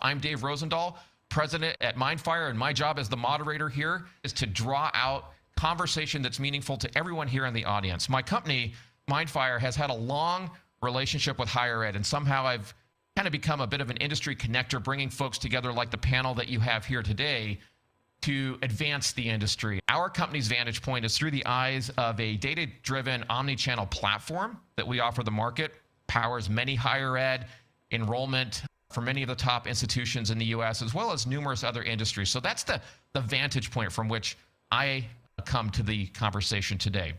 I'm Dave Rosendahl, president at Mindfire, and my job as the moderator here is to draw out conversation that's meaningful to everyone here in the audience. My company, Mindfire, has had a long relationship with higher ed, and somehow I've kind of become a bit of an industry connector, bringing folks together like the panel that you have here today to advance the industry. Our company's vantage point is through the eyes of a data-driven omni-channel platform that we offer the market, powers many higher ed enrollment for many of the top institutions in the US, as well as numerous other industries. So that's the vantage point from which I come to the conversation today.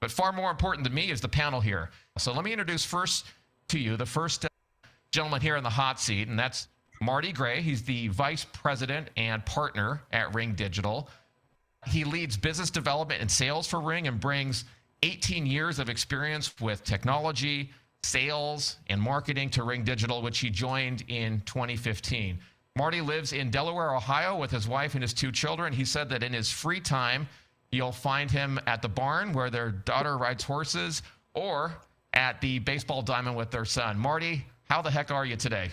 But far more important to me is the panel here. So let me introduce first to you the first gentleman here in the hot seat, and that's Marty Gray. He's the vice president and partner at Ring Digital. He leads business development and sales for Ring and brings 18 years of experience with technology, sales, and marketing to Ring Digital, which he joined in 2015. Marty lives in Delaware, Ohio with his wife and his 2 children. He said that in his free time, you'll find him at the barn where their daughter rides horses or at the baseball diamond with their son. Marty, how the heck are you today?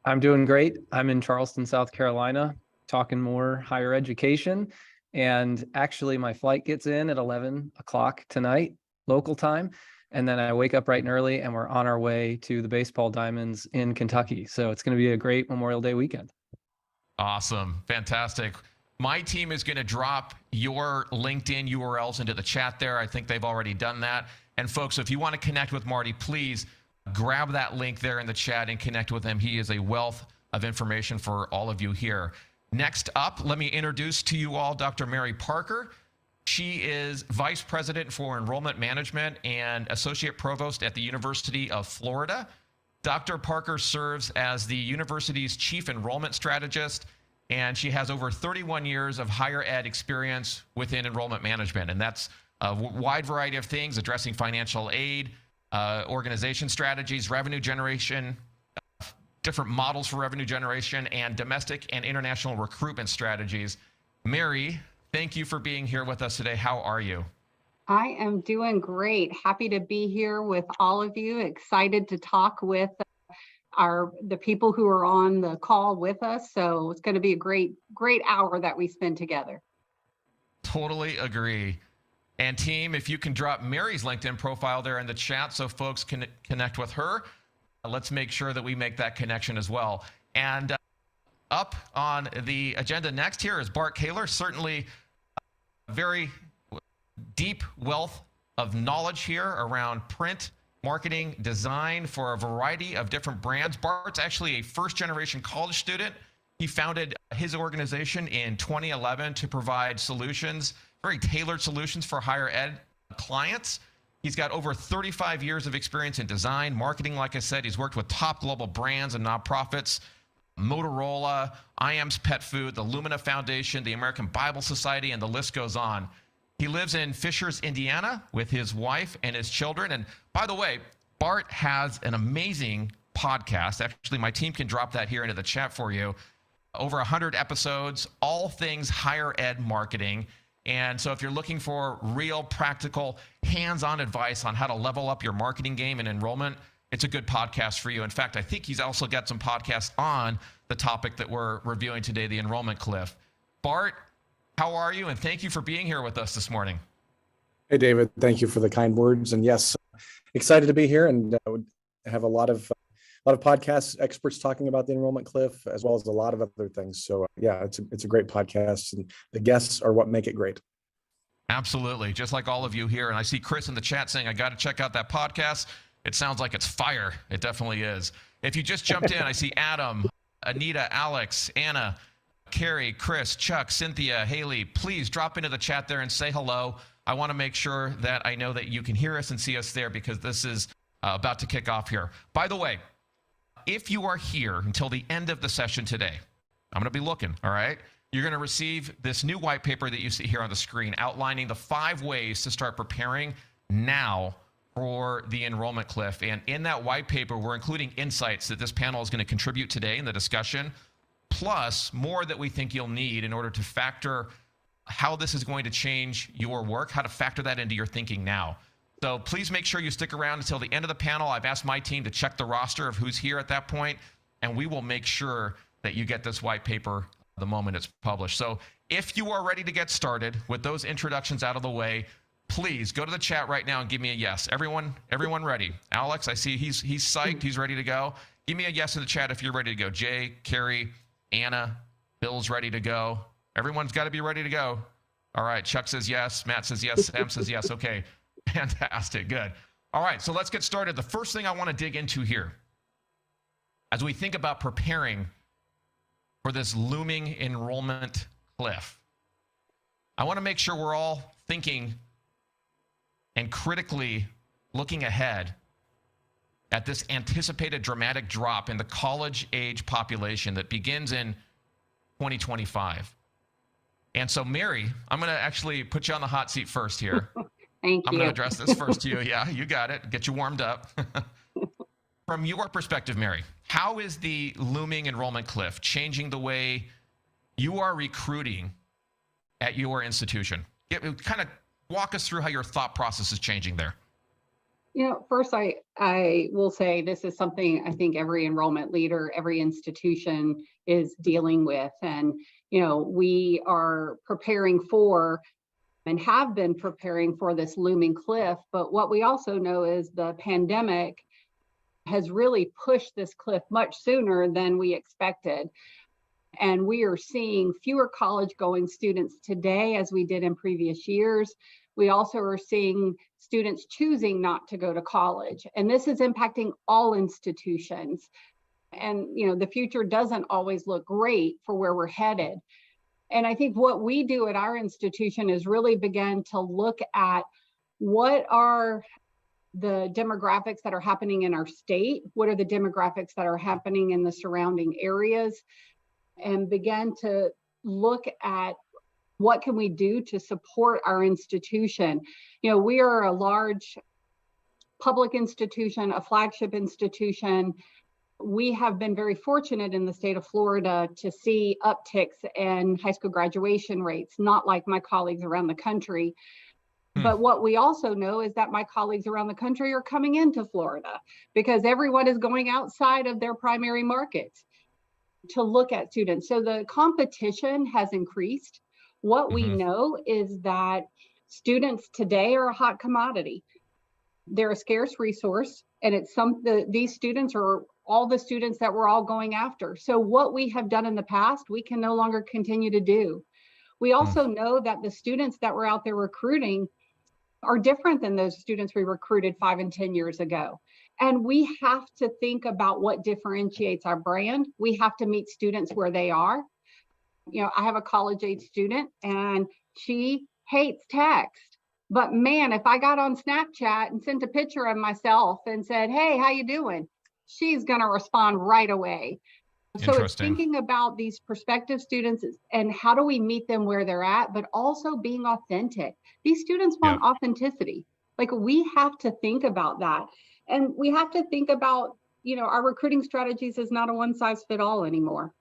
I'm doing great. I'm in Charleston, South Carolina, talking more higher education. And actually, my flight gets in at 11 o'clock tonight, local time. And then I wake up bright and early, and we're on our way to the baseball diamonds in Kentucky. So it's going to be a great Memorial Day weekend. Awesome. Fantastic. My team is going to drop your LinkedIn URLs into the chat there. I think they've already done that. And folks, if you want to connect with Marty, please grab that link there in the chat and connect with him. He is a wealth of information for all of you here. Next up, let me introduce to you all Dr. Mary Parker. She is Vice President for Enrollment Management and Associate Provost at the University of Florida. Dr. Parker serves as the university's Chief Enrollment Strategist, and she has over 31 years of higher ed experience within enrollment management. And that's a wide variety of things, addressing financial aid, organization strategies, revenue generation, different models for revenue generation, and domestic and international recruitment strategies. Mary, thank you for being here with us today. How are you? I am doing great. Happy to be here with all of you. Excited to talk with the people who are on the call with us. So it's going to be a great hour that we spend together. Totally agree. And team, if you can drop Mary's LinkedIn profile there in the chat so folks can connect with her, let's make sure that we make that connection as well. And up on the agenda next here is Bart Caylor, certainly a very deep wealth of knowledge here around print, marketing, design for a variety of different brands. Bart's actually a first-generation college student. He founded his organization in 2011 to provide solutions, very tailored solutions for higher ed clients. He's got over 35 years of experience in design, marketing. Like I said, he's worked with top global brands and nonprofits, Motorola, IAM's Pet Food, the Lumina Foundation, the American Bible Society, and the list goes on. He lives in Fishers, Indiana with his wife and his children. And by the way, Bart has an amazing podcast. Actually, my team can drop that here into the chat for you. Over 100 episodes, all things higher ed marketing. And so if you're looking for real, practical, hands-on advice on how to level up your marketing game and enrollment, it's a good podcast for you. In fact, I think he's also got some podcasts on the topic that we're reviewing today, the Enrollment Cliff. Bart, how are you? And thank you for being here with us this morning. Hey, David. Thank you for the kind words. And yes, excited to be here and have a lot of podcasts, experts talking about the Enrollment Cliff, as well as a lot of other things. So yeah, it's a great podcast, and the guests are what make it great. Absolutely. Just like all of you here. And I see Chris in the chat saying, I got to check out that podcast. It sounds like it's fire. It definitely is. If you just jumped in, I see Adam, Anita, Alex, Anna, Carrie, Chris, Chuck, Cynthia, Haley. Please drop into the chat there and say hello. I want to make sure that I know that you can hear us and see us there, because this is about to kick off here. By the way, if you are here until the end of the session today, I'm going to be looking, all right? You're going to receive this new white paper that you see here on the screen outlining the 5 ways to start preparing now for the Enrollment Cliff. And in that white paper, we're including insights that this panel is going to contribute today in the discussion, plus more that we think you'll need in order to factor how this is going to change your work, how to factor that into your thinking now. So please make sure you stick around until the end of the panel. I've asked my team to check the roster of who's here at that point, and we will make sure that you get this white paper the moment it's published. So if you are ready to get started with those introductions out of the way, please go to the chat right now and give me a yes. Everyone ready? Alex, I see he's psyched. He's ready to go. Give me a yes in the chat if you're ready to go. Jay, Carrie, Anna, Bill's ready to go. Everyone's got to be ready to go. All right. Chuck says yes. Matt says yes. Sam says yes. Okay. Fantastic. Good. All right. So let's get started. The first thing I want to dig into here, as we think about preparing for this looming enrollment cliff, I want to make sure we're all thinking and critically looking ahead at this anticipated dramatic drop in the college age population that begins in 2025. And so, Mary, I'm going to actually put you on the hot seat first here. Thank I'm you. going to address this first to you. Yeah, you got it. Get you warmed up. From your perspective, Mary, how is the looming enrollment cliff changing the way you are recruiting at your institution? Kind of walk us through how your thought process is changing there. First, I will say this is something I think every enrollment leader, every institution is dealing with. And, we are preparing for and have been preparing for this looming cliff. But what we also know is the pandemic has really pushed this cliff much sooner than we expected. And we are seeing fewer college going students today as we did in previous years. We also are seeing students choosing not to go to college. And this is impacting all institutions. And, the future doesn't always look great for where we're headed. And I think what we do at our institution is really begin to look at what are the demographics that are happening in our state, what are the demographics that are happening in the surrounding areas, and begin to look at what can we do to support our institution. We are a large public institution, a flagship institution. We have been very fortunate in the state of Florida to see upticks in high school graduation rates, not like my colleagues around the country. But what we also know is that my colleagues around the country are coming into Florida because everyone is going outside of their primary markets to look at students. So the competition has increased. What we know is that students today are a hot commodity. They're a scarce resource, and these students are all the students that we're all going after. So what we have done in the past, we can no longer continue to do. We also know that the students that we're out there recruiting are different than those students we recruited 5 and 10 years ago. And we have to think about what differentiates our brand. We have to meet students where they are. I have a college age student and she hates text. But man, if I got on Snapchat and sent a picture of myself and said, "Hey, how you doing?" she's going to respond right away. So it's thinking about these prospective students and how do we meet them where they're at, but also being authentic. These students want authenticity. Like, we have to think about that. And we have to think about, our recruiting strategies is not a one size fit all anymore.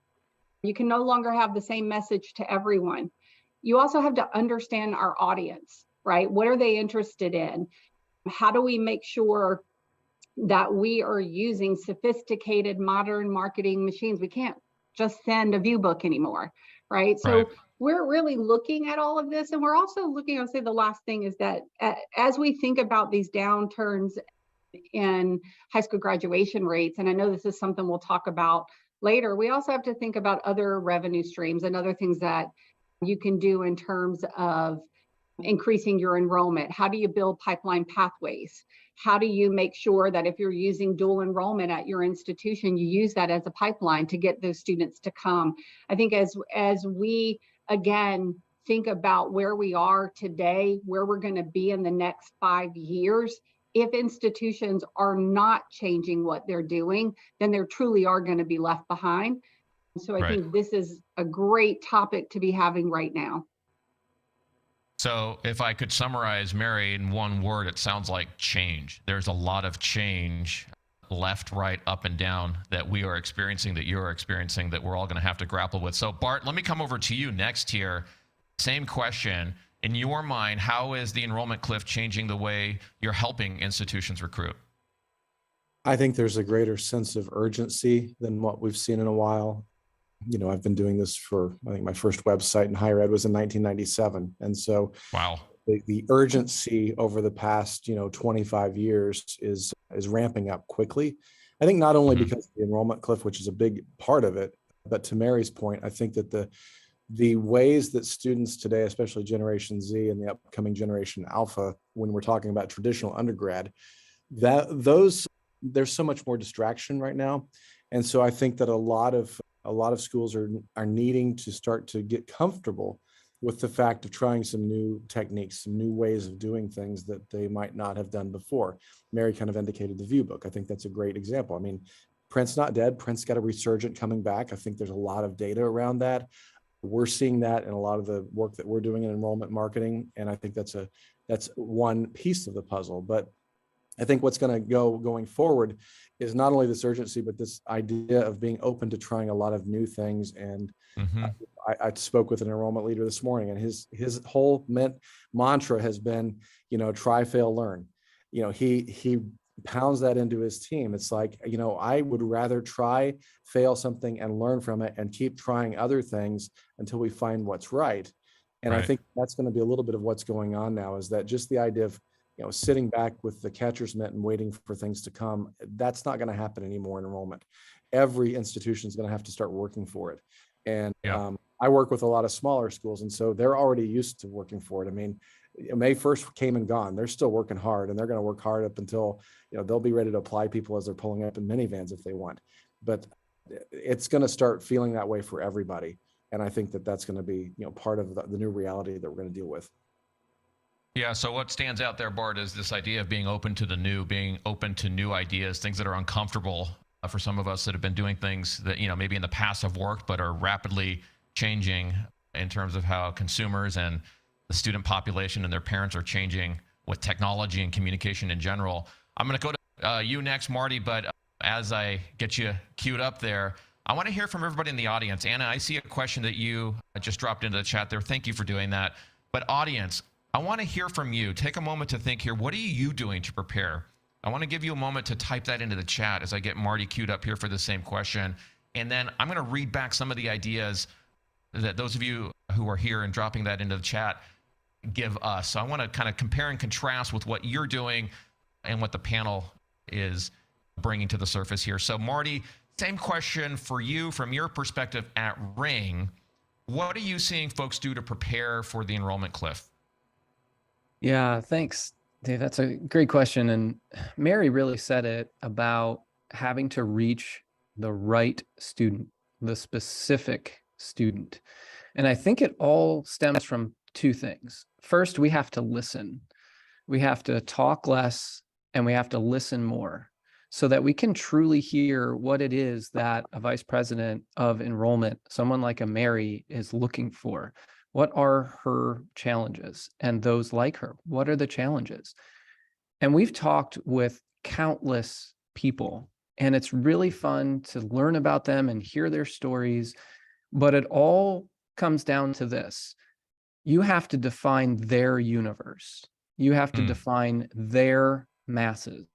You can no longer have the same message to everyone. You also have to understand our audience, right? What are they interested in? How do we make sure that we are using sophisticated modern marketing machines? We can't just send a view book anymore, right? So we're really looking at all of this. And we're also looking, I'll say the last thing is that as we think about these downturns in high school graduation rates, and I know this is something we'll talk about later, we also have to think about other revenue streams and other things that you can do in terms of increasing your enrollment. How do you build pipeline pathways? How do you make sure that if you're using dual enrollment at your institution, you use that as a pipeline to get those students to come? I think as we, again, think about where we are today, where we're going to be in the next 5 years, if institutions are not changing what they're doing, then they truly are going to be left behind. So I think this is a great topic to be having right now. So if I could summarize, Mary, in one word, it sounds like change. There's a lot of change, left, right, up, and down, that we are experiencing, that you're experiencing, that we're all going to have to grapple with. So Bart, let me come over to you next here. Same question. In your mind, how is the enrollment cliff changing the way you're helping institutions recruit? I think there's a greater sense of urgency than what we've seen in a while. I've been doing this for, I think my first website in higher ed was in 1997. And so Wow. the urgency over the past, 25 years is ramping up quickly. I think not only because of the enrollment cliff, which is a big part of it, but to Mary's point, I think that the ways that students today, especially Generation Z and the upcoming Generation Alpha, when we're talking about traditional undergrad, there's so much more distraction right now. And so I think that a lot of schools are needing to start to get comfortable with the fact of trying some new techniques, some new ways of doing things that they might not have done before. Mary kind of indicated the view book. I think that's a great example. I mean, print's not dead. Print's got a resurgent coming back. I think there's a lot of data around that. We're seeing that in a lot of the work that we're doing in enrollment marketing. And I think that's one piece of the puzzle. But I think what's going to going forward is not only this urgency, but this idea of being open to trying a lot of new things. And I spoke with an enrollment leader this morning, and his whole mantra has been, try, fail, learn. He pounds that into his team. It's like, I would rather try, fail something and learn from it and keep trying other things until we find what's right. And I think that's going to be a little bit of what's going on now, is that just the idea of, sitting back with the catcher's mitt and waiting for things to come, that's not going to happen anymore in enrollment. Every institution is going to have to start working for it. And I work with a lot of smaller schools, and so they're already used to working for it. I mean, May 1st came and gone. They're still working hard, and they're going to work hard up until, they'll be ready to apply people as they're pulling up in minivans if they want. But it's going to start feeling that way for everybody. And I think that that's going to be, part of the new reality that we're going to deal with. Yeah. So what stands out there, Bart, is this idea of being open to the new, being open to new ideas, things that are uncomfortable for some of us that have been doing things that, maybe in the past have worked, but are rapidly changing in terms of how consumers and the student population and their parents are changing with technology and communication in general. I'm going to go to you next, Marty, but as I get you queued up there, I want to hear from everybody in the audience. Anna, I see a question that you just dropped into the chat there. Thank you for doing that. But audience, I want to hear from you. Take a moment to think here. What are you doing to prepare? I want to give you a moment to type that into the chat as I get Marty queued up here for the same question. And then I'm going to read back some of the ideas that those of you who are here and dropping that into the chat give us. So I want to kind of compare and contrast with what you're doing and what the panel is bringing to the surface here. So Marty, same question for you from your perspective at Ring. What are you seeing folks do to prepare for the enrollment cliff? Yeah, thanks, Dave. That's a great question. And Mary really said it about having to reach the right student, the specific student. And I think it all stems from two things. First, we have to listen. We have to talk less and we have to listen more so that we can truly hear what it is that a vice president of enrollment, someone like a Mary, is looking for. What are her challenges? And those like her, what are the challenges? And we've talked with countless people, and it's really fun to learn about them and hear their stories. But it all comes down to this. You have to define their universe. You have to define their masses.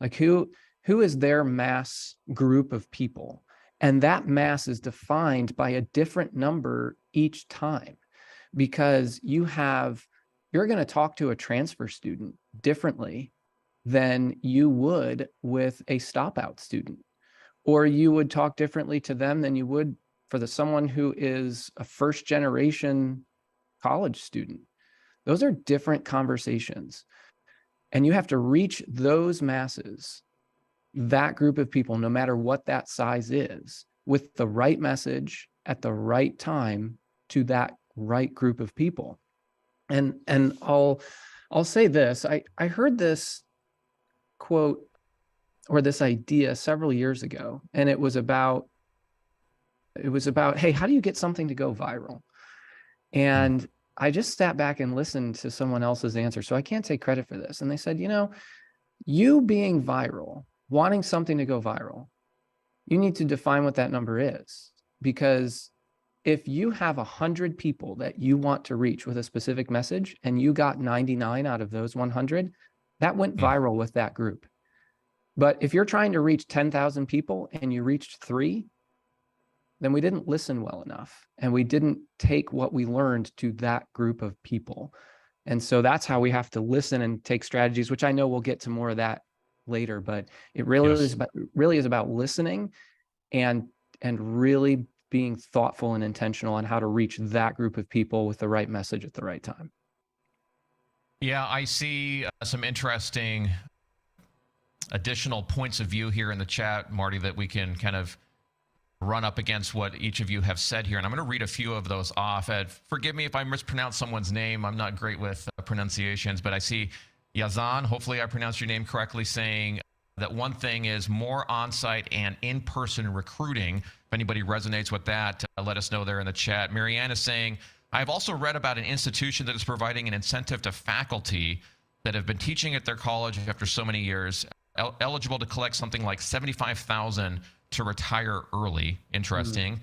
Like who is their mass group of people? And that mass is defined by a different number each time, because you're going to talk to a transfer student differently than you would with a stop out student, or you would talk differently to them than you would for someone who is a first generation college student. Those are different conversations. And you have to reach those masses, that group of people, no matter what that size is, with the right message at the right time to that right group of people. And I'll say this, I heard this quote or this idea several years ago, and it was about, hey, how do you get something to go viral? And I just sat back and listened to someone else's answer, so I can't take credit for this. And they said, you being viral, wanting something to go viral, you need to define what that number is. Because if you have 100 people that you want to reach with a specific message and you got 99 out of those 100, that went viral with that group. But if you're trying to reach 10,000 people and you reached 3, then we didn't listen well enough, and we didn't take what we learned to that group of people. And so that's how we have to listen and take strategies, which I know we'll get to more of that later, but it really is about listening and really being thoughtful and intentional on how to reach that group of people with the right message at the right time. Yeah, I see some interesting additional points of view here in the chat, Marty, that we can kind of run up against what each of you have said here. And I'm going to read a few of those off. Forgive me if I mispronounce someone's name. I'm not great with pronunciations, but I see Yazan, hopefully I pronounced your name correctly, saying that one thing is more on-site and in-person recruiting. If anybody resonates with that, let us know there in the chat. Marianne is saying, I've also read about an institution that is providing an incentive to faculty that have been teaching at their college after so many years, eligible to collect something like $75,000 to retire early. Interesting.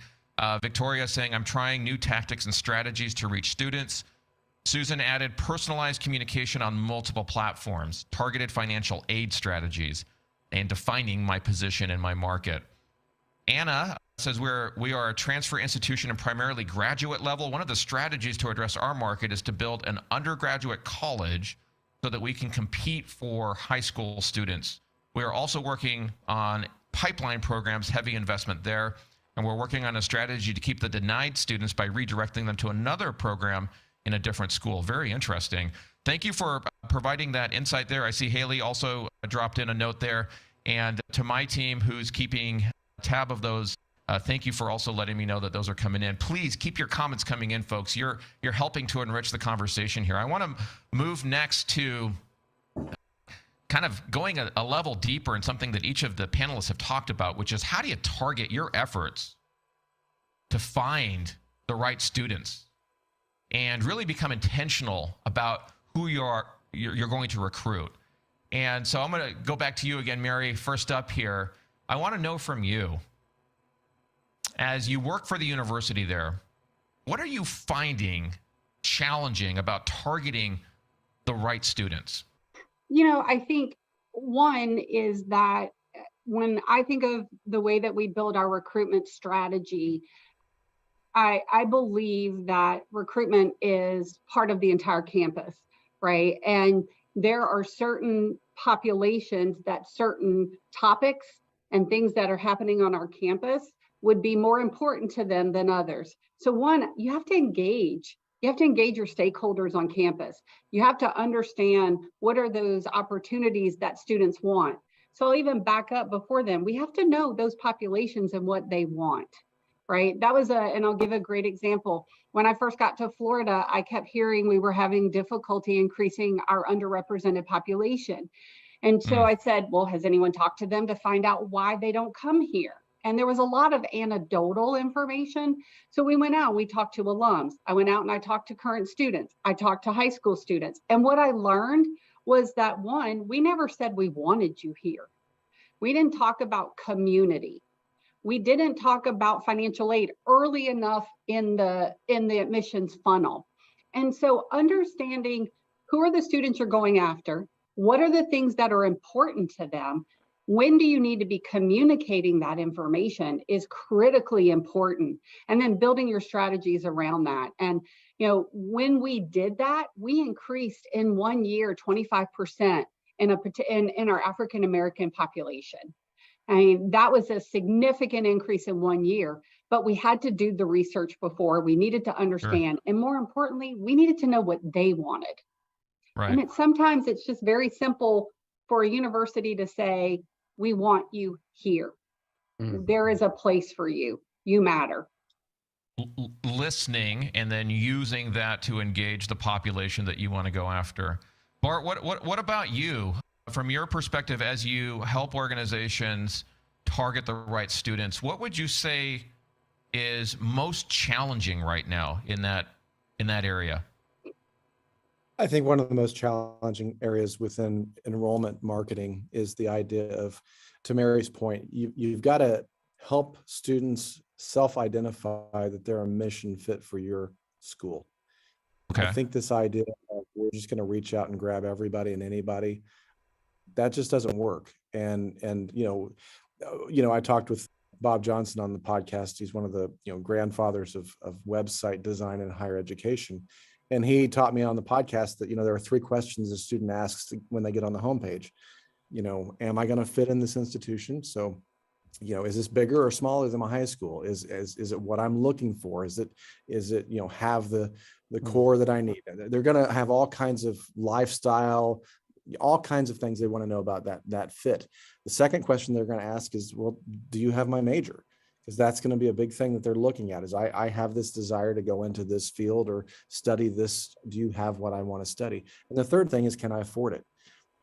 Victoria saying, I'm trying new tactics and strategies to reach students. Susan added personalized communication on multiple platforms, targeted financial aid strategies, and defining my position in my market. Anna says we are a transfer institution and primarily graduate level. One of the strategies to address our market is to build an undergraduate college so that we can compete for high school students. We are also working on pipeline programs, heavy investment there, and we're working on a strategy to keep the denied students by redirecting them to another program in a different school. Very interesting. Thank you for providing that insight there. I see Haley also dropped in a note there. And to my team who's keeping tab of those, thank you for also letting me know that those are coming in. Please keep your comments coming in, folks. You're helping to enrich the conversation here. I want to move next to kind of going a level deeper in something that each of the panelists have talked about, which is how do you target your efforts to find the right students and really become intentional about who you're going to recruit. And so I'm going to go back to you again, Mary, first up here. I want to know from you, as you work for the university there, what are you finding challenging about targeting the right students? I think one is that when I think of the way that we build our recruitment strategy, I believe that recruitment is part of the entire campus, right? And there are certain populations that certain topics and things that are happening on our campus would be more important to them than others. So one, you have to engage. You have to engage your stakeholders on campus. You have to understand what are those opportunities that students want. So I'll even back up before them. We have to know those populations and what they want, right? And I'll give a great example. When I first got to Florida, I kept hearing we were having difficulty increasing our underrepresented population. And so I said, well, has anyone talked to them to find out why they don't come here? And there was a lot of anecdotal information. So we went out, we talked to alums. I went out and I talked to current students. I talked to high school students. And what I learned was that one, we never said we wanted you here. We didn't talk about community. We didn't talk about financial aid early enough in the admissions funnel. And so understanding who are the students you're going after, what are the things that are important to them, when do you need to be communicating that information is critically important. And then building your strategies around that. And when we did that, we increased in 1 year 25% in our African American population. I mean, that was a significant increase in 1 year, but we had to do the research before. We needed to understand. Sure. And more importantly, we needed to know what they wanted. Right. And sometimes it's just very simple for a university to say, we want you here. There is a place for you. You matter. Listening and then using that to engage the population that you want to go after. Bart, what about you? From your perspective, as you help organizations target the right students, what would you say is most challenging right now in that area? I think one of the most challenging areas within enrollment marketing is the idea of, to Mary's point, you've got to help students self-identify that they're a mission fit for your school. Okay. I think this idea of we're just going to reach out and grab everybody and anybody, that just doesn't work. And I talked with Bob Johnson on the podcast. He's one of the grandfathers of website design in higher education. And he taught me on the podcast that, there are 3 questions a student asks when they get on the homepage. Am I going to fit in this institution? So, is this bigger or smaller than my high school? Is it what I'm looking for? Is it, have the core that I need? They're going to have all kinds of lifestyle, all kinds of things they want to know about that fit. The second question they're going to ask is, well, do you have my major? Because that's going to be a big thing that they're looking at, is I have this desire to go into this field or study this. Do you have what I want to study? And the third thing is, can I afford it?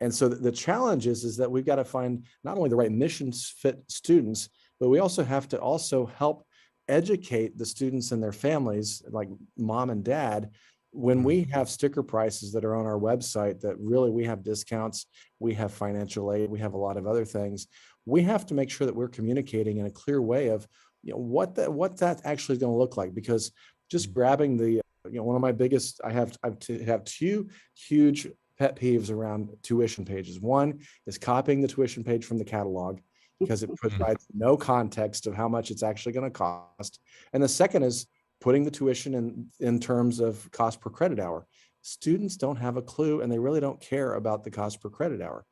And so the challenge is that we've got to find not only the right mission fit students, but we also have to help educate the students and their families, like mom and dad, when we have sticker prices that are on our website that really we have discounts, we have financial aid, we have a lot of other things. We have to make sure that we're communicating in a clear way of what that actually is going to look like, because just grabbing the one of my biggest, I have 2 huge pet peeves around tuition pages. One is copying the tuition page from the catalog, because it provides no context of how much it's actually going to cost. And the second is putting the tuition in terms of cost per credit hour. Students don't have a clue, and they really don't care about the cost per credit hour.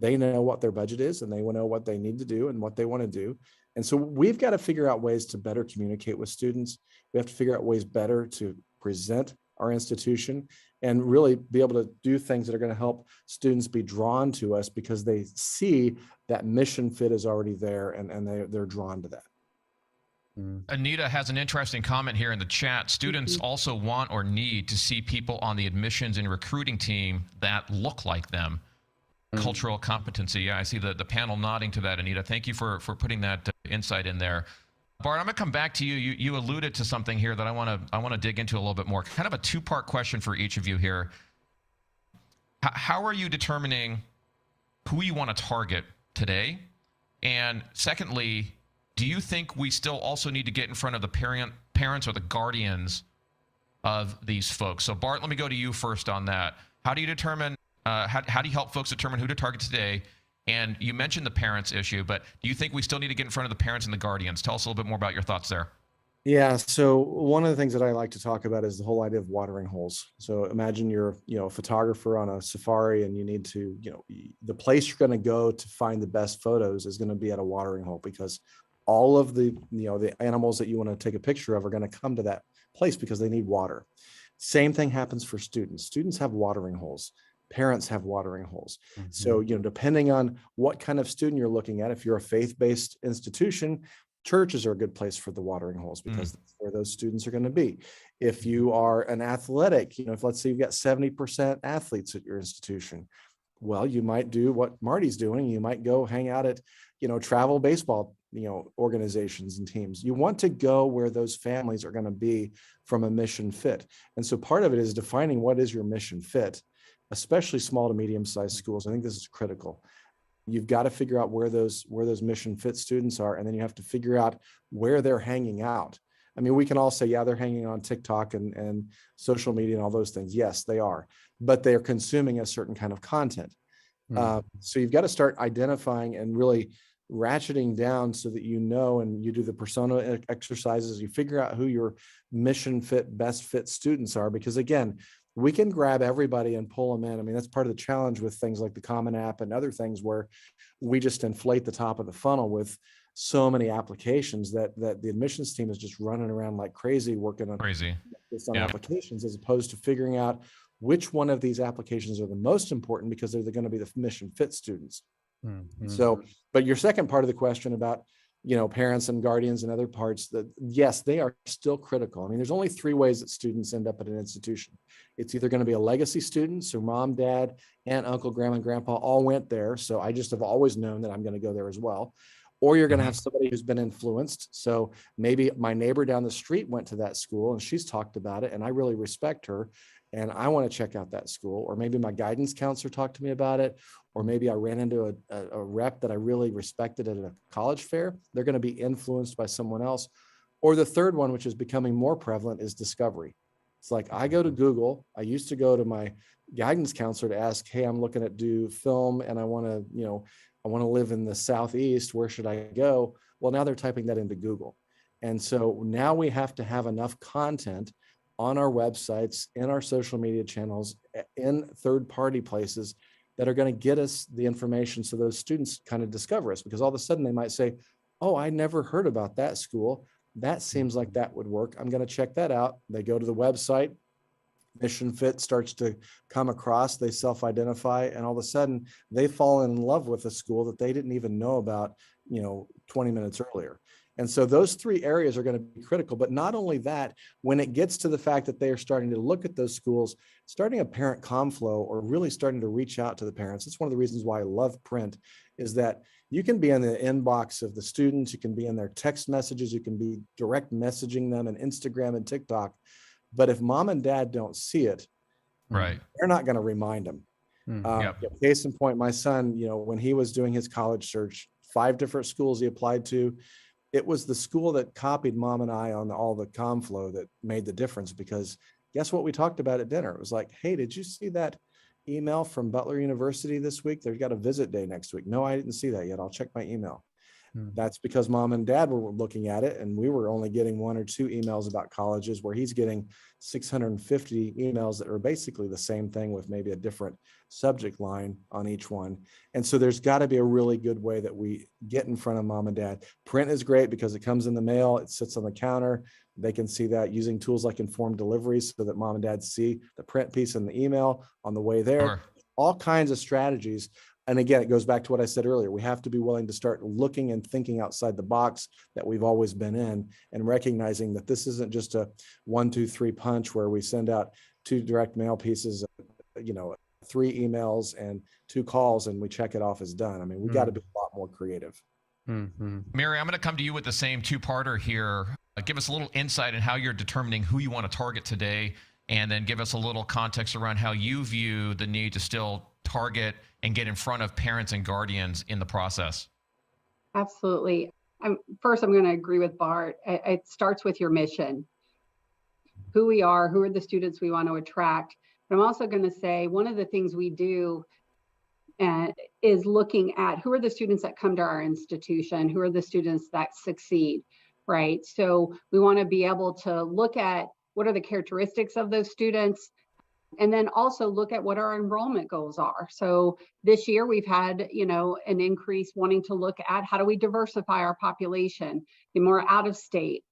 They know what their budget is, and they know what they need to do and what they want to do. And so we've got to figure out ways to better communicate with students. We have to figure out ways better to present our institution and really be able to do things that are going to help students be drawn to us, because they see that mission fit is already there, and they're drawn to that. Anita has an interesting comment here in the chat. Students also want or need to see people on the admissions and recruiting team that look like them. Cultural competency. Yeah, I see the panel nodding to that, Anita. Thank you for putting that insight in there. Bart, I'm going to come back to you. You alluded to something here that I want to dig into a little bit more. Kind of a 2-part question for each of you here. How are you determining who you want to target today? And secondly, do you think we still also need to get in front of the parents or the guardians of these folks? So Bart, let me go to you first on that. How do you determine, how do you help folks determine who to target today? And you mentioned the parents issue, but do you think we still need to get in front of the parents and the guardians? Tell us a little bit more about your thoughts there. Yeah, so one of the things that I like to talk about is the whole idea of watering holes. So imagine you're, a photographer on a safari, and you need to, the place you're going to go to find the best photos is going to be at a watering hole, because all of the, the animals that you want to take a picture of are going to come to that place because they need water. Same thing happens for students. Students have watering holes. Parents have watering holes. So, depending on what kind of student you're looking at, if you're a faith-based institution, churches are a good place for the watering holes, because that's where those students are going to be. If you are an athletic, if let's say you've got 70% athletes at your institution, well, you might do what Marty's doing. You might go hang out at, travel baseball, organizations and teams. You want to go where those families are going to be from a mission fit. And so part of it is defining what is your mission fit, especially small to medium-sized schools. I think this is critical. You've got to figure out where those mission fit students are, and then you have to figure out where they're hanging out. I mean, we can all say, yeah, they're hanging on TikTok and social media and all those things. Yes, they are, but they're consuming a certain kind of content. So you've got to start identifying and really ratcheting down so that and you do the persona exercises, you figure out who your mission fit, best fit students are, because again, we can grab everybody and pull them in. I mean, that's part of the challenge with things like the Common App and other things, where we just inflate the top of the funnel with so many applications that the admissions team is just running around like crazy, working on applications, as opposed to figuring out which one of these applications are the most important, because they're going to be the mission fit students. So, but your second part of the question about, parents and guardians and other parts, that yes, they are still critical. I mean, there's only 3 ways that students end up at an institution. It's either going to be a legacy student, so mom, dad, aunt, uncle, grandma, and grandpa all went there, so I just have always known that I'm going to go there as well. Or you're going to have somebody who's been influenced. So maybe my neighbor down the street went to that school and she's talked about it, and I really respect her, and I want to check out that school. Or maybe my guidance counselor talked to me about it. Or maybe I ran into a rep that I really respected at a college fair. They're going to be influenced by someone else. Or the third one, which is becoming more prevalent, is discovery. It's like, I go to Google. I used to go to my guidance counselor to ask, hey, I'm looking at do film and I want to live in the Southeast. Where should I go? Well, now they're typing that into Google. And so now we have to have enough content on our websites, in our social media channels, in third-party places that are going to get us the information so those students kind of discover us, because all of a sudden they might say, oh, I never heard about that school. That seems like that would work. I'm going to check that out. They go to the website, mission fit starts to come across, they self-identify, and all of a sudden they fall in love with a school that they didn't even know about, 20 minutes earlier. And so those three areas are going to be critical. But not only that, when it gets to the fact that they are starting to look at those schools, starting a parent conflow or really starting to reach out to the parents. It's one of the reasons why I love print, is that you can be in the inbox of the students, you can be in their text messages, you can be direct messaging them in Instagram and TikTok. But if mom and dad don't see it, Right. they're not going to remind them. Case in point, my son, when he was doing his college search, 5 different schools he applied to, it was the school that copied mom and I on all the conflow that made the difference, because guess what we talked about at dinner? It was like, hey, did you see that email from Butler University this week? They've got a visit day next week. No, I didn't see that yet. I'll check my email. That's because mom and dad were looking at it, and we were only getting 1 or 2 emails about colleges, where he's getting 650 emails that are basically the same thing with maybe a different subject line on each one. And so there's got to be a really good way that we get in front of mom and dad. Print is great because it comes in the mail, it sits on the counter. They can see that using tools like informed deliveries so that mom and dad see the print piece in the email on the way there. Sure. All kinds of strategies. And again, it goes back to what I said earlier. We have to be willing to start looking and thinking outside the box that we've always been in, and recognizing that this isn't just a 1, 2, 3 punch where we send out 2 direct mail pieces, 3 emails and 2 calls, and we check it off as done. I mean, we got to be a lot more creative. Mary, I'm going to come to you with the same 2-parter here. Give us a little insight in how you're determining who you want to target today, and then give us a little context around how you view the need to still target and get in front of parents and guardians in the process. Absolutely. First, I'm going to agree with Bart. It starts with your mission, who we are, who are the students we want to attract. But I'm also going to say one of the things we do is looking at who are the students that come to our institution, who are the students that succeed, right? So we want to be able to look at what are the characteristics of those students, and then also look at what our enrollment goals are. So this year we've had, an increase wanting to look at how do we diversify our population, be more out of state?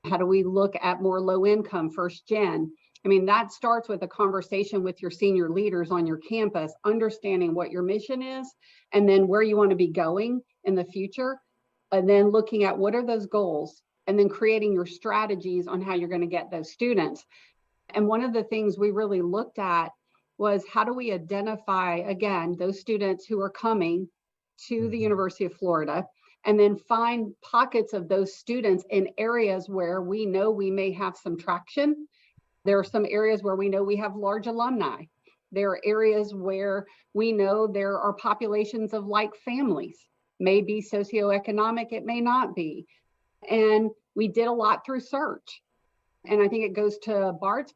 How do we look at more low income, first gen? I mean, that starts with a conversation with your senior leaders on your campus, understanding what your mission is, and then where you want to be going in the future, and then looking at what are those goals, and then creating your strategies on how you're going to get those students. And one of the things we really looked at was how do we identify, again, those students who are coming to the University of Florida, and then find pockets of those students in areas where we know we may have some traction. There are some areas where we know we have large alumni. There are areas where we know there are populations of like families, may be socioeconomic, it may not be. And we did a lot through search. And I think it goes to Bart's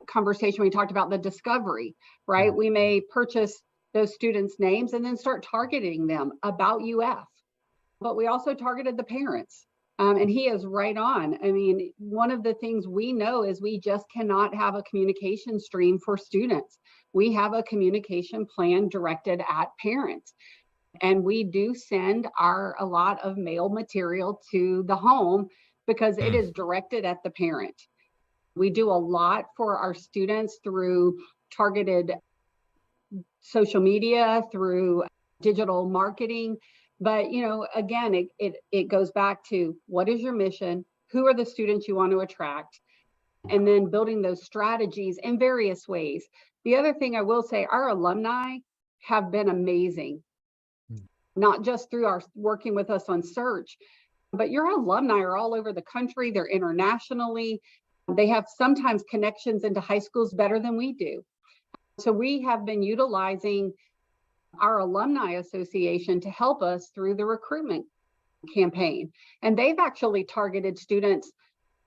conversation when he talked about the discovery, right? We may purchase those students' names and then start targeting them about UF. But we also targeted the parents. And he is right on. I mean, one of the things we know is we just cannot have a communication stream for students. We have a communication plan directed at parents. And we do send a lot of mail material to the home because it is directed at the parent. We do a lot for our students through targeted social media, through digital marketing. But, again, it goes back to what is your mission? Who are the students you want to attract? And then building those strategies in various ways. The other thing I will say, our alumni have been amazing, not just through our working with us on search, but your alumni are all over the country. They're internationally. They have sometimes connections into high schools better than we do. So we have been utilizing our alumni association to help us through the recruitment campaign. And they've actually targeted students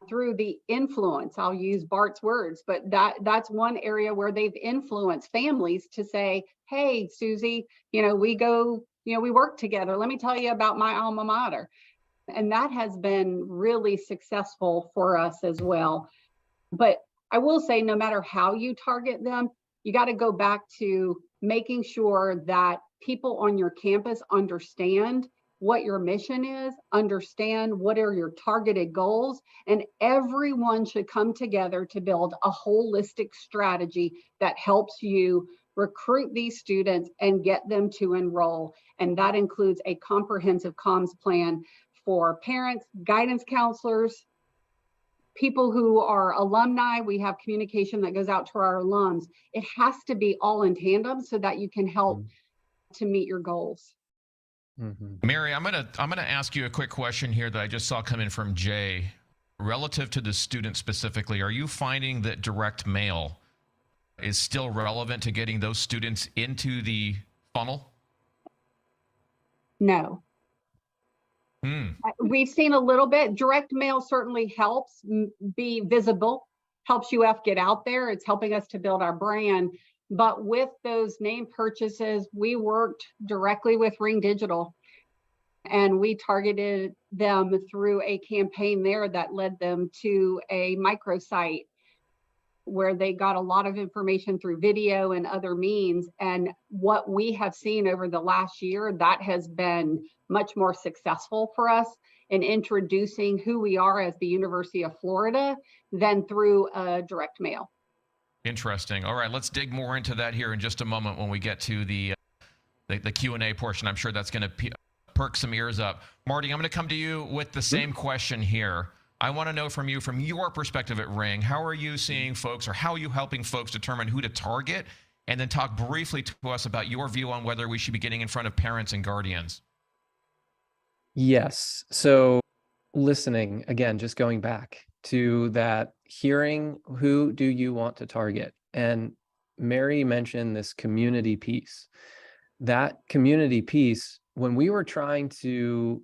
through the influence. I'll use Bart's words, but that's one area where they've influenced families to say, hey, Susie, we work together. Let me tell you about my alma mater. And that has been really successful for us as well. But I will say, no matter how you target them, you got to go back to making sure that people on your campus understand what your mission is, understand what are your targeted goals, and everyone should come together to build a holistic strategy that helps you recruit these students and get them to enroll. And that includes a comprehensive comms plan for parents, guidance counselors, people who are alumni. We have communication that goes out to our alums. It has to be all in tandem so that you can help to meet your goals. Mary, I'm gonna ask you a quick question here that I just saw come in from Jay. Relative to the student specifically, are you finding that direct mail is still relevant to getting those students into the funnel? No. We've seen a little bit. Direct mail certainly helps be visible, helps UF get out there. It's helping us to build our brand. But with those name purchases, we worked directly with Ring Digital, and we targeted them through a campaign there that led them to a microsite where they got a lot of information through video and other means. And what we have seen over the last year, that has been much more successful for us in introducing who we are as the University of Florida than through direct mail. Interesting. All right, let's dig more into that here in just a moment when we get to the Q&A portion. I'm sure that's going to perk some ears up. Marty, I'm going to come to you with the same question here. I want to know from you, from your perspective at Ring, how are you seeing folks, or how are you helping folks determine who to target? And then talk briefly to us about your view on whether we should be getting in front of parents and guardians. Yes. So listening, again, just going back to that, hearing who do you want to target? And Mary mentioned this community piece. That community piece, when we were trying to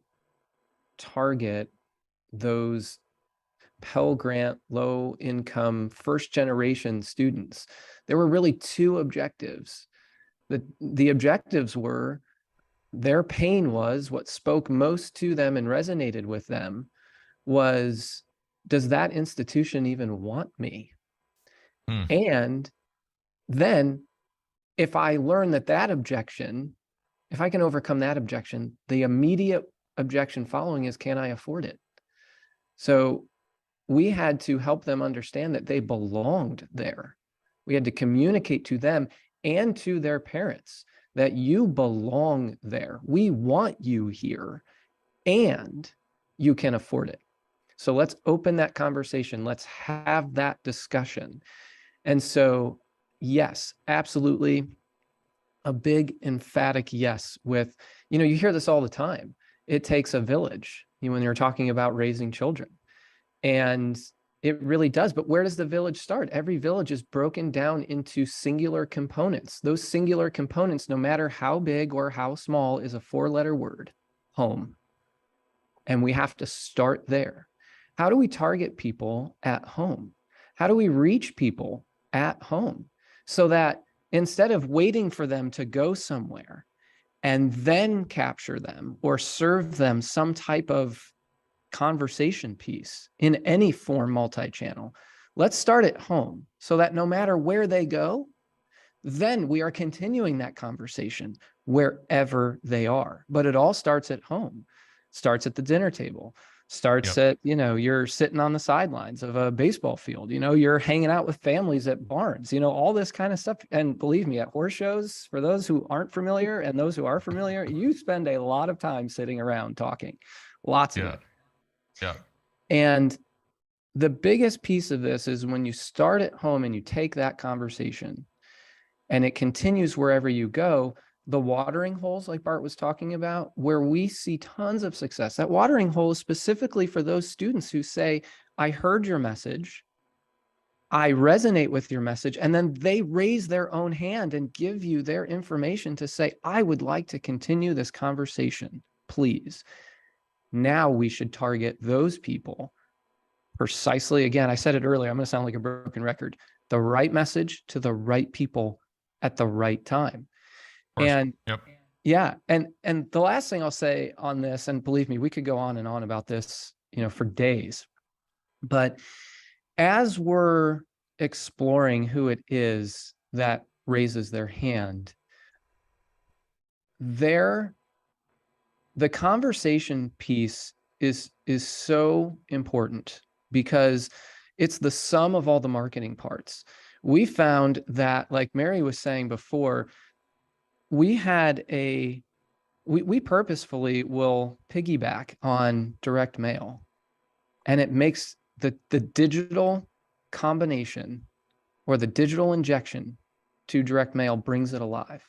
target those Pell Grant, low income, first generation students, there were really two objectives. The objectives were, their pain was, what spoke most to them and resonated with them was, does that institution even want me? And then if I learn that objection, if I can overcome that objection, the immediate objection following is, can I afford it? So we had to help them understand that they belonged there. We had to communicate to them and to their parents that you belong there. We want you here and you can afford it. So let's open that conversation. Let's have that discussion. And so, yes, absolutely. A big emphatic yes with, you hear this all the time. It takes a village, when you're talking about raising children. And it really does. But where does the village start? Every village is broken down into singular components. Those singular components, no matter how big or how small, is a 4-letter word: home. And we have to start there. How do we target people at home? How do we reach people at home so that instead of waiting for them to go somewhere and then capture them or serve them some type of conversation piece in any form, multi-channel, let's start at home so that no matter where they go, then we are continuing that conversation wherever they are. But it all starts at home, starts at the dinner table, starts at, you're sitting on the sidelines of a baseball field, you're hanging out with families at barns, all this kind of stuff. And believe me, at horse shows, for those who aren't familiar and those who are familiar, you spend a lot of time sitting around talking, lots of it. Yeah. And the biggest piece of this is when you start at home and you take that conversation and it continues wherever you go, the watering holes, like Bart was talking about, where we see tons of success. That watering hole is specifically for those students who say, I heard your message, I resonate with your message, and then they raise their own hand and give you their information to say, I would like to continue this conversation, please. Now we should target those people precisely. Again, I said it earlier, I'm going to sound like a broken record. The right message to the right people at the right time. And, Yeah. And the last thing I'll say on this, and believe me, we could go on and on about this, for days, but as we're exploring who it is that raises their hand, the conversation piece is so important because it's the sum of all the marketing parts. We found that, like Mary was saying before, we purposefully will piggyback on direct mail, and it makes the digital combination or the digital injection to direct mail brings it alive.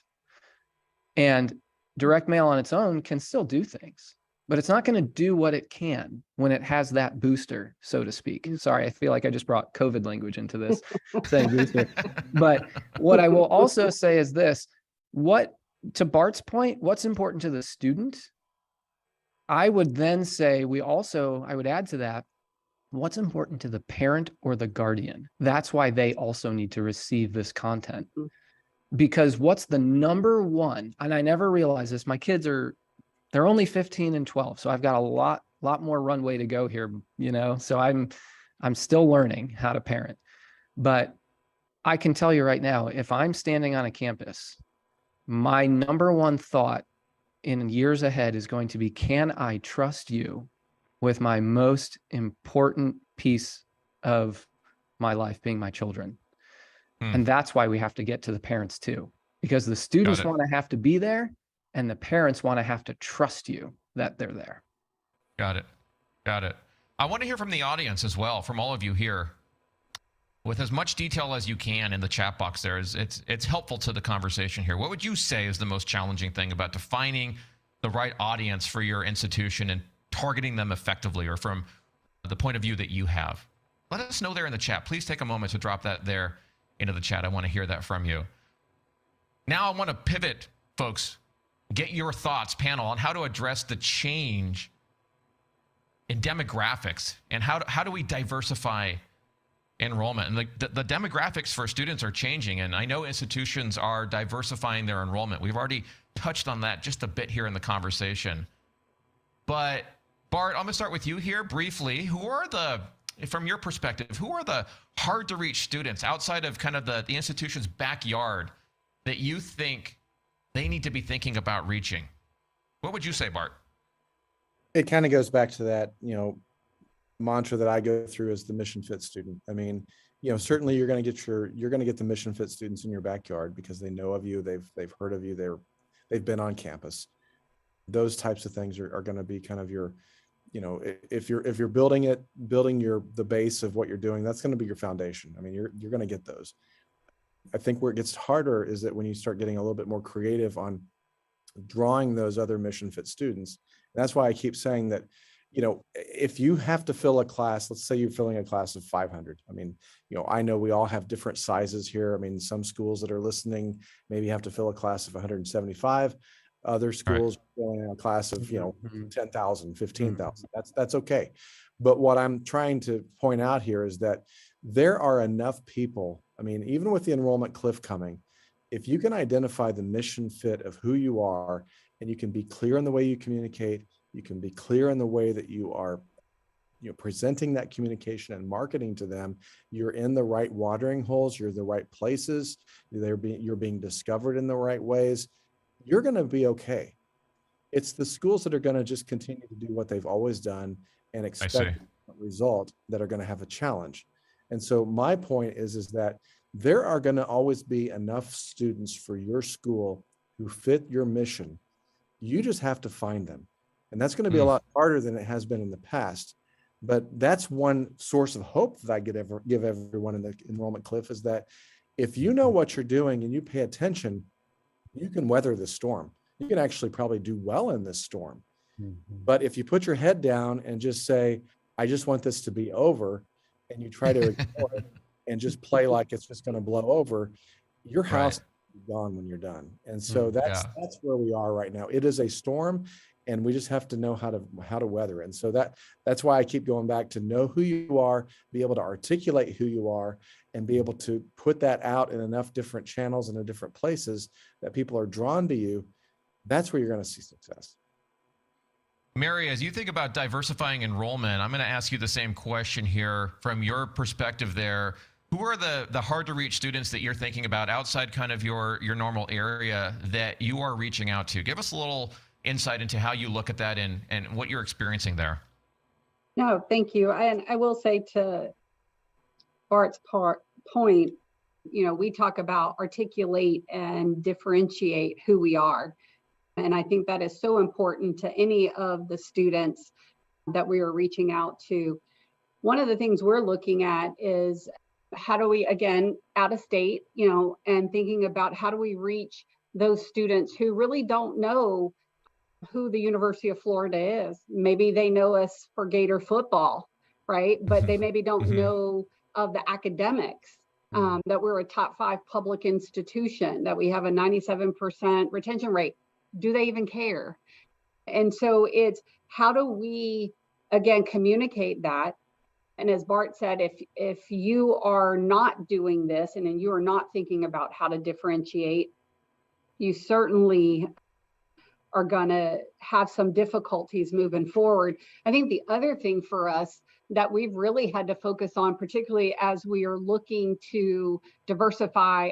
And direct mail on its own can still do things, but it's not going to do what it can when it has that booster, so to speak. Sorry, I feel like I just brought COVID language into this, saying booster. But what I will also say is this: to Bart's point, what's important to the student? I would then say I would add to that, what's important to the parent or the guardian? That's why they also need to receive this content. Because what's the number one, and I never realized this, my kids they're only 15 and 12. So I've got a lot more runway to go here, so I'm still learning how to parent. But I can tell you right now, if I'm standing on a campus, my number one thought in years ahead is going to be, can I trust you with my most important piece of my life, being my children? And that's why we have to get to the parents too, because the students want to have to be there and the parents want to have to trust you that they're there. Got it. I want to hear from the audience as well, from all of you here, with as much detail as you can in the chat box there. It's helpful to the conversation here. What would you say is the most challenging thing about defining the right audience for your institution and targeting them effectively, or from the point of view that you have? Let us know there in the chat. Please take a moment to drop that there into the chat. I want to hear that from you. Now I want to pivot, folks. Get your thoughts, panel, on how to address the change in demographics and how do we diversify enrollment. And the demographics for students are changing, and I know institutions are diversifying their enrollment. We've already touched on that just a bit here in the conversation. But Bart, I'm going to start with you here briefly. From your perspective, who are the hard to reach students outside of kind of the institution's backyard that you think they need to be thinking about reaching? What would you say, Bart? It kind of goes back to that, mantra that I go through as the mission fit student. I mean, certainly you're going to get the mission fit students in your backyard because they know of you, they've heard of you, they've been on campus. Those types of things are going to be kind of your, if you're building the base of what you're doing, that's going to be your foundation. I mean, you're going to get those. I think where it gets harder is that when you start getting a little bit more creative on drawing those other mission fit students. And that's why I keep saying that, if you have to fill a class, let's say you're filling a class of 500. I mean, I know we all have different sizes here. I mean, some schools that are listening maybe have to fill a class of 175. Other schools filling a class of, 10,000, 15,000. That's okay. But what I'm trying to point out here is that there are enough people. I mean, even with the enrollment cliff coming, if you can identify the mission fit of who you are, and you can be clear in the way you communicate, you can be clear in the way that you are, presenting that communication and marketing to them, you're in the right watering holes, you're in the right places, you're being discovered in the right ways, you're going to be okay. It's the schools that are going to just continue to do what they've always done and expect a result that are going to have a challenge. And so my point is that there are going to always be enough students for your school who fit your mission. You just have to find them. And that's going to be a lot harder than it has been in the past. But that's one source of hope that I give everyone in the enrollment cliff, is that if you know what you're doing and you pay attention, you can weather the storm. You can actually probably do well in this storm. But if you put your head down and just say, I just want this to be over, and you try to ignore it and just play like it's just going to blow over, your house will be gone when you're done. And so that's where we are right now. It is a storm, and we just have to know how to weather it. And so that's why I keep going back to know who you are, be able to articulate who you are, and be able to put that out in enough different channels and in different places that people are drawn to you. that's where you're going to see success. Mary, as you think about diversifying enrollment, I'm going to ask you the same question here from your perspective there. Who are the hard to reach students that you're thinking about outside kind of your normal area that you are reaching out to? Give us a little insight into how you look at that and what you're experiencing there. No, thank you. And I will say to Bart's point, we talk about articulate and differentiate who we are. And I think that is so important to any of the students that we are reaching out to. One of the things we're looking at is how do we, again, out of state, and thinking about how do we reach those students who really don't know who the University of Florida is. Maybe they know us for Gator football, right? But they maybe don't know of the academics, that we're a top 5 public institution, that we have a 97% retention rate. Do they even care? And so it's how do we, again, communicate that? And as Bart said, if you are not doing this and you are not thinking about how to differentiate, you certainly are going to have some difficulties moving forward. I think the other thing for us that we've really had to focus on, particularly as we are looking to diversify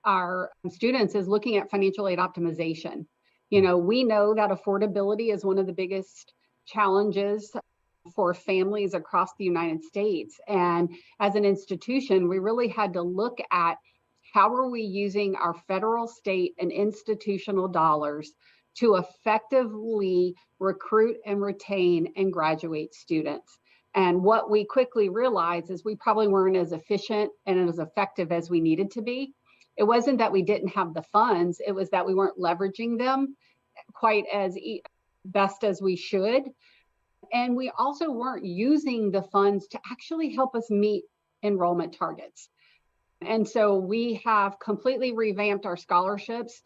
our students, is looking at financial aid optimization. We know that affordability is one of the biggest challenges for families across the United States. And as an institution, we really had to look at how are we using our federal, state, and institutional dollars to effectively recruit and retain and graduate students. And what we quickly realized is we probably weren't as efficient and as effective as we needed to be. It wasn't that we didn't have the funds, it was that we weren't leveraging them quite as best as we should. And we also weren't using the funds to actually help us meet enrollment targets. And so we have completely revamped our scholarships,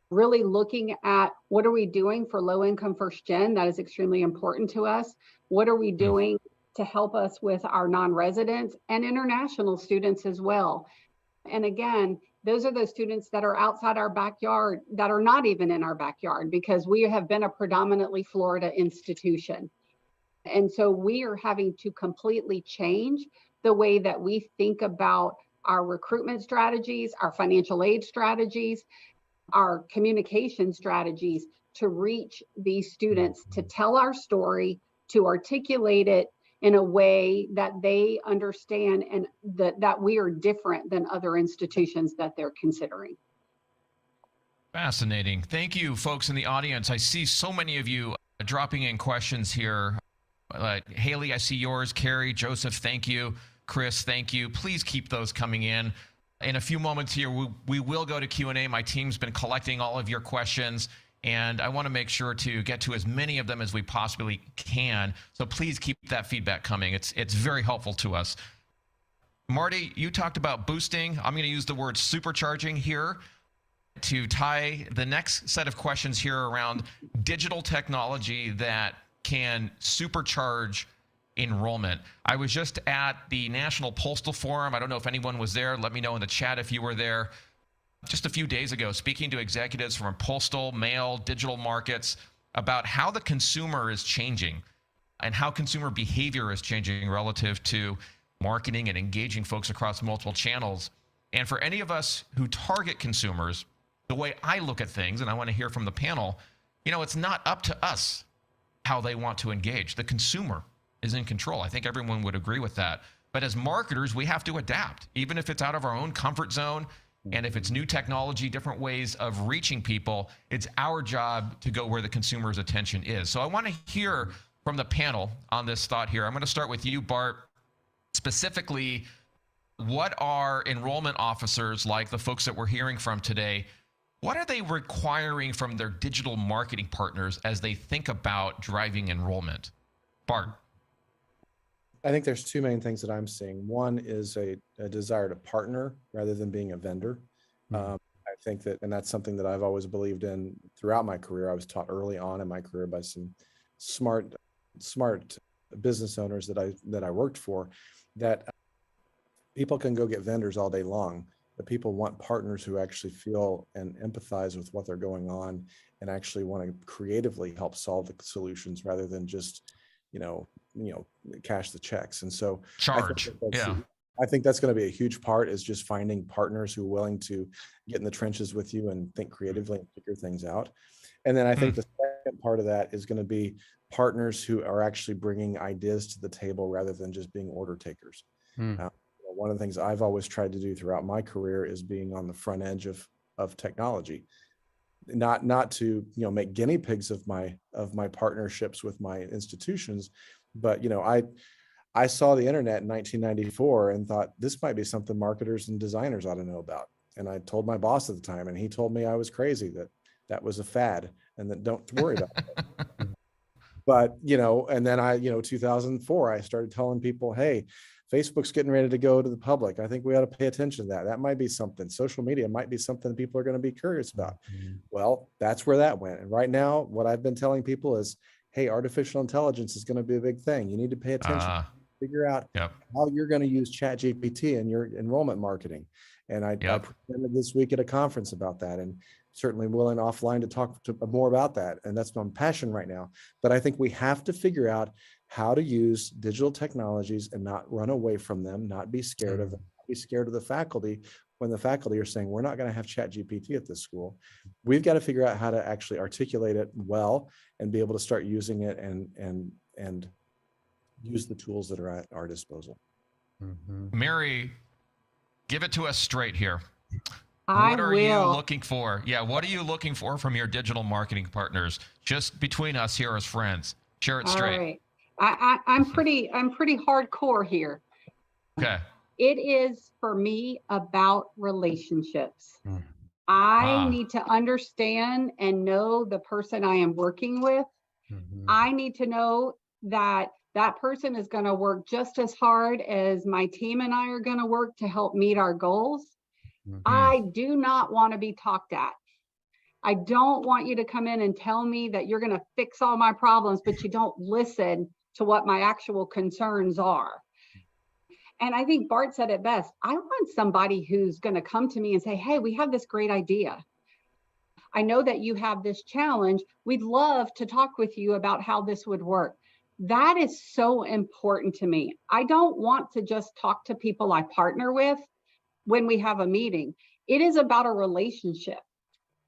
really looking at what are we doing for low income first gen. That is extremely important to us. What are we doing to help us with our non-residents and international students as well? And again, those are those students that are outside our backyard, that are not even in our backyard, because we have been a predominantly Florida institution. And so we are having to completely change the way that we think about our recruitment strategies, our financial aid strategies, our communication strategies to reach these students, to tell our story, to articulate it in a way that they understand and that we are different than other institutions that they're considering. Fascinating. Thank you, folks in the audience. I see so many of you dropping in questions here. Haley, I see yours. Carrie, Joseph, thank you. Chris, thank you. Please keep those coming in. In a few moments here, we will go to Q&A. My team's been collecting all of your questions, and I want to make sure to get to as many of them as we possibly can. So please keep that feedback coming. It's very helpful to us. Marty, you talked about boosting. I'm going to use the word supercharging here to tie the next set of questions here around digital technology that can supercharge enrollment. I was just at the National Postal Forum. I don't know if anyone was there. Let me know in the chat if you were there. Just a few days ago, speaking to executives from postal, mail, digital markets about how the consumer is changing and how consumer behavior is changing relative to marketing and engaging folks across multiple channels. And for any of us who target consumers, the way I look at things, and I want to hear from the panel, it's not up to us how they want to engage. The consumer is in control. I think everyone would agree with that. But as marketers, we have to adapt, even if it's out of our own comfort zone. And if it's new technology, different ways of reaching people, it's our job to go where the consumer's attention is. So I want to hear from the panel on this thought here. I'm going to start with you, Bart. Specifically, what are enrollment officers, like the folks that we're hearing from today, what are they requiring from their digital marketing partners as they think about driving enrollment? Bart. I think there's two main things that I'm seeing. One is a desire to partner rather than being a vendor. I think that, and that's something that I've always believed in throughout my career. I was taught early on in my career by some smart business owners that I worked for, that people can go get vendors all day long, that people want partners who actually feel and empathize with what they're going on and actually want to creatively help solve the solutions rather than just, cash the checks. And so Charge. I think that's going to be a huge part, is just finding partners who are willing to get in the trenches with you and think creatively and figure things out. And then I think the second part of that is going to be partners who are actually bringing ideas to the table rather than just being order takers. One of the things I've always tried to do throughout my career is being on the front edge of technology, not to make guinea pigs of my partnerships with my institutions, but I saw the internet in 1994 and thought this might be something marketers and designers ought to know about. And I told my boss at the time, and he told me I was crazy, that was a fad and that don't worry about it. But, and then 2004, I started telling people, hey, Facebook's getting ready to go to the public. I think we ought to pay attention to that. That might be something. Social media might be something people are going to be curious about. Well, that's where that went. And right now, what I've been telling people is, hey, artificial intelligence is going to be a big thing. You need to pay attention. Figure out how you're going to use ChatGPT in your enrollment marketing. And I presented this week at a conference about that, and certainly willing offline to talk more about that. And that's my passion right now. But I think we have to figure out how to use digital technologies and not run away from them, not be scared of them, not be scared of the faculty. When the faculty are saying, we're not going to have ChatGPT at this school, we've got to figure out how to actually articulate it well and be able to start using it and use the tools that are at our disposal. Mary, give it to us straight here. What are you looking for? Yeah, what are you looking for from your digital marketing partners? Just between us here as friends. Share it straight. All right. I'm pretty hardcore here. Okay. It is, for me, about relationships. I need to understand and know the person I am working with. I need to know that that person is going to work just as hard as my team and I are going to work to help meet our goals. I do not want to be talked at. I don't want you to come in and tell me that you're going to fix all my problems, but you don't listen to what my actual concerns are. And I think Bart said it best. I want somebody who's going to come to me and say, hey, we have this great idea. I know that you have this challenge. We'd love to talk with you about how this would work. That is so important to me. I don't want to just talk to people I partner with when we have a meeting. It is about a relationship.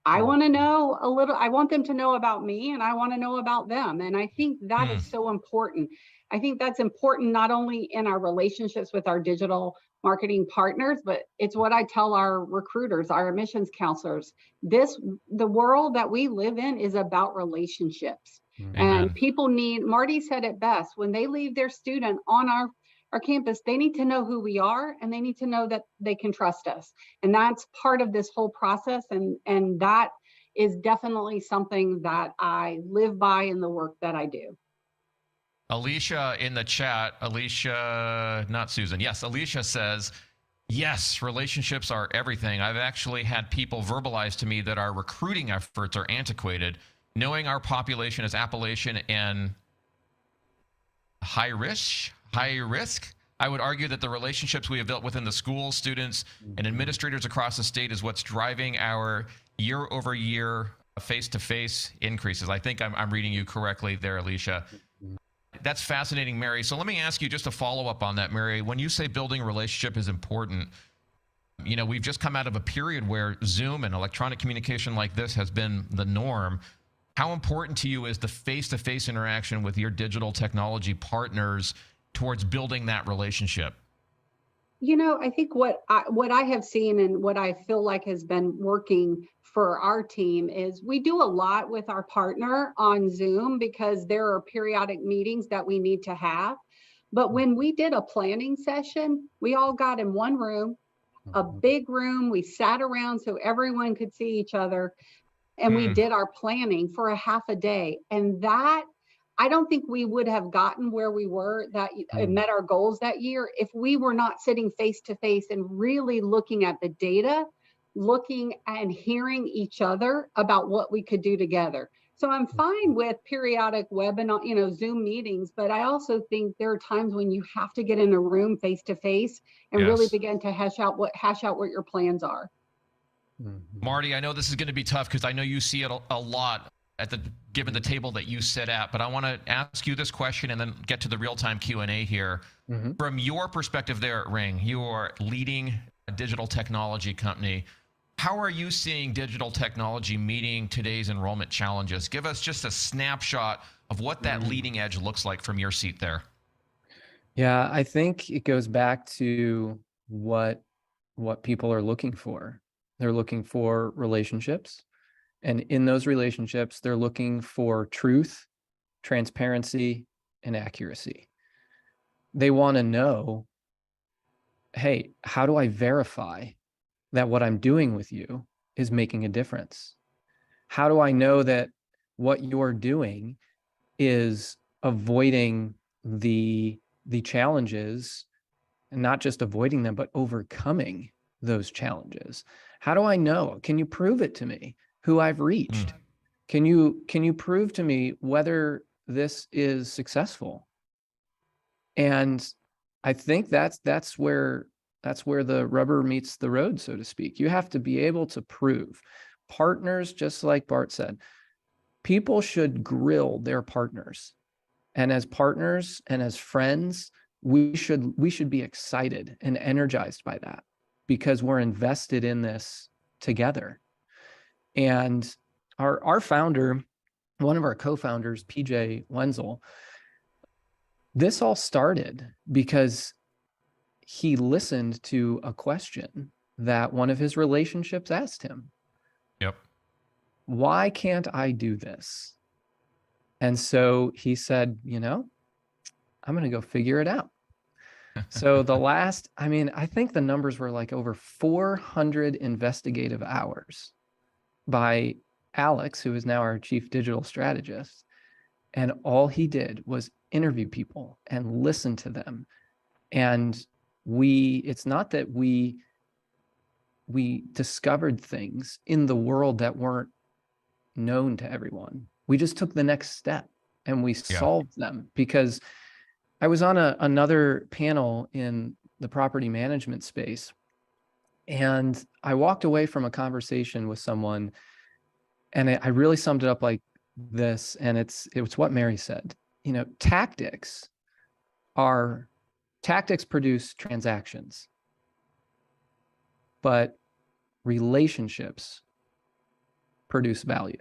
I want to know a little, I want them to know about me, and I want to know about them. And I think that is so important. I think that's important not only in our relationships with our digital marketing partners, but it's what I tell our recruiters, our admissions counselors. The world that we live in is about relationships. And people need, Marty said it best, when they leave their student on our campus, they need to know who we are, and they need to know that they can trust us. And that's part of this whole process. And that is definitely something that I live by in the work that I do. Alicia in the chat, Alicia, not Susan. Yes, Alicia says, yes, relationships are everything. I've actually had people verbalize to me that our recruiting efforts are antiquated. Knowing our population is Appalachian and high risk, I would argue that the relationships we have built within the schools, students, and administrators across the state is what's driving our year-over-year face-to-face increases. I think I'm reading you correctly there, Alicia. That's fascinating, Mary. So let me ask you just a follow-up on that, Mary. When you say building a relationship is important, we've just come out of a period where Zoom and electronic communication like this has been the norm. How important to you is the face-to-face interaction with your digital technology partners towards building that relationship? I think what I have seen and what I feel like has been working for our team is we do a lot with our partner on Zoom because there are periodic meetings that we need to have. But when we did a planning session, we all got in one room, a big room. We sat around so everyone could see each other. And we did our planning for a half a day. And that, I don't think we would have gotten where we were, that met our goals that year, if we were not sitting face to face and really looking at the data, looking and hearing each other about what we could do together. So I'm fine with periodic webinar, Zoom meetings, but I also think there are times when you have to get in a room face to face and really Yes. begin to hash out what your plans are. Marty, I know this is going to be tough because I know you see it a lot given the table that you sit at, but I want to ask you this question and then get to the real-time Q&A here. From your perspective there at Ring, you are leading a digital technology company. How are you seeing digital technology meeting today's enrollment challenges? Give us just a snapshot of what that leading edge looks like from your seat there. Yeah, I think it goes back to what people are looking for. They're looking for relationships. And in those relationships, they're looking for truth, transparency, and accuracy. They want to know, hey, how do I verify that what I'm doing with you is making a difference? How do I know that what you're doing is avoiding the challenges, and not just avoiding them, but overcoming those challenges? How do I know? Can you prove it to me who I've reached? Can you prove to me whether this is successful? And I think that's where the rubber meets the road, so to speak. You have to be able to prove. Partners, just like Bart said, people should grill their partners. And as partners and as friends, we should be excited and energized by that because we're invested in this together. And our founder, one of our co-founders, PJ Wenzel, this all started because he listened to a question that one of his relationships asked him. Yep. Why can't I do this? And so he said, I'm going to go figure it out. So I think the numbers were like over 400 investigative hours by Alex, who is now our chief digital strategist. And all he did was interview people and listen to them. And it's not that we discovered things in the world that weren't known to everyone. We just took the next step and we solved them. Because I was on another panel in the property management space, and I walked away from a conversation with someone, and I really summed it up like this, and it's what Mary said. Tactics produce transactions, but relationships produce value.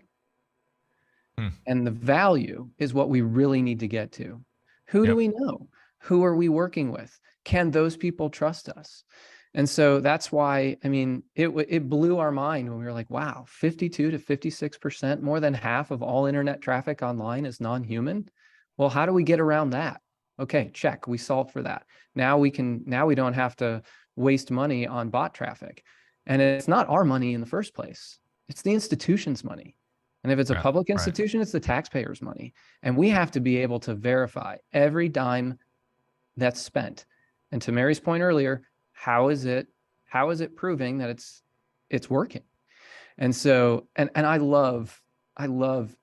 And the value is what we really need to get to. Who do we know? Who are we working with? Can those people trust us? And so that's why, it blew our mind when we were like, wow, 52 to 56%, more than half of all internet traffic online is non-human. Well, how do we get around that? Okay, check, we solved for that. Now we don't have to waste money on bot traffic. And it's not our money in the first place. It's the institution's money. And if it's a public institution, it's the taxpayers' money. And we have to be able to verify every dime that's spent. And to Mary's point earlier, how is it proving that it's working? And so, and I love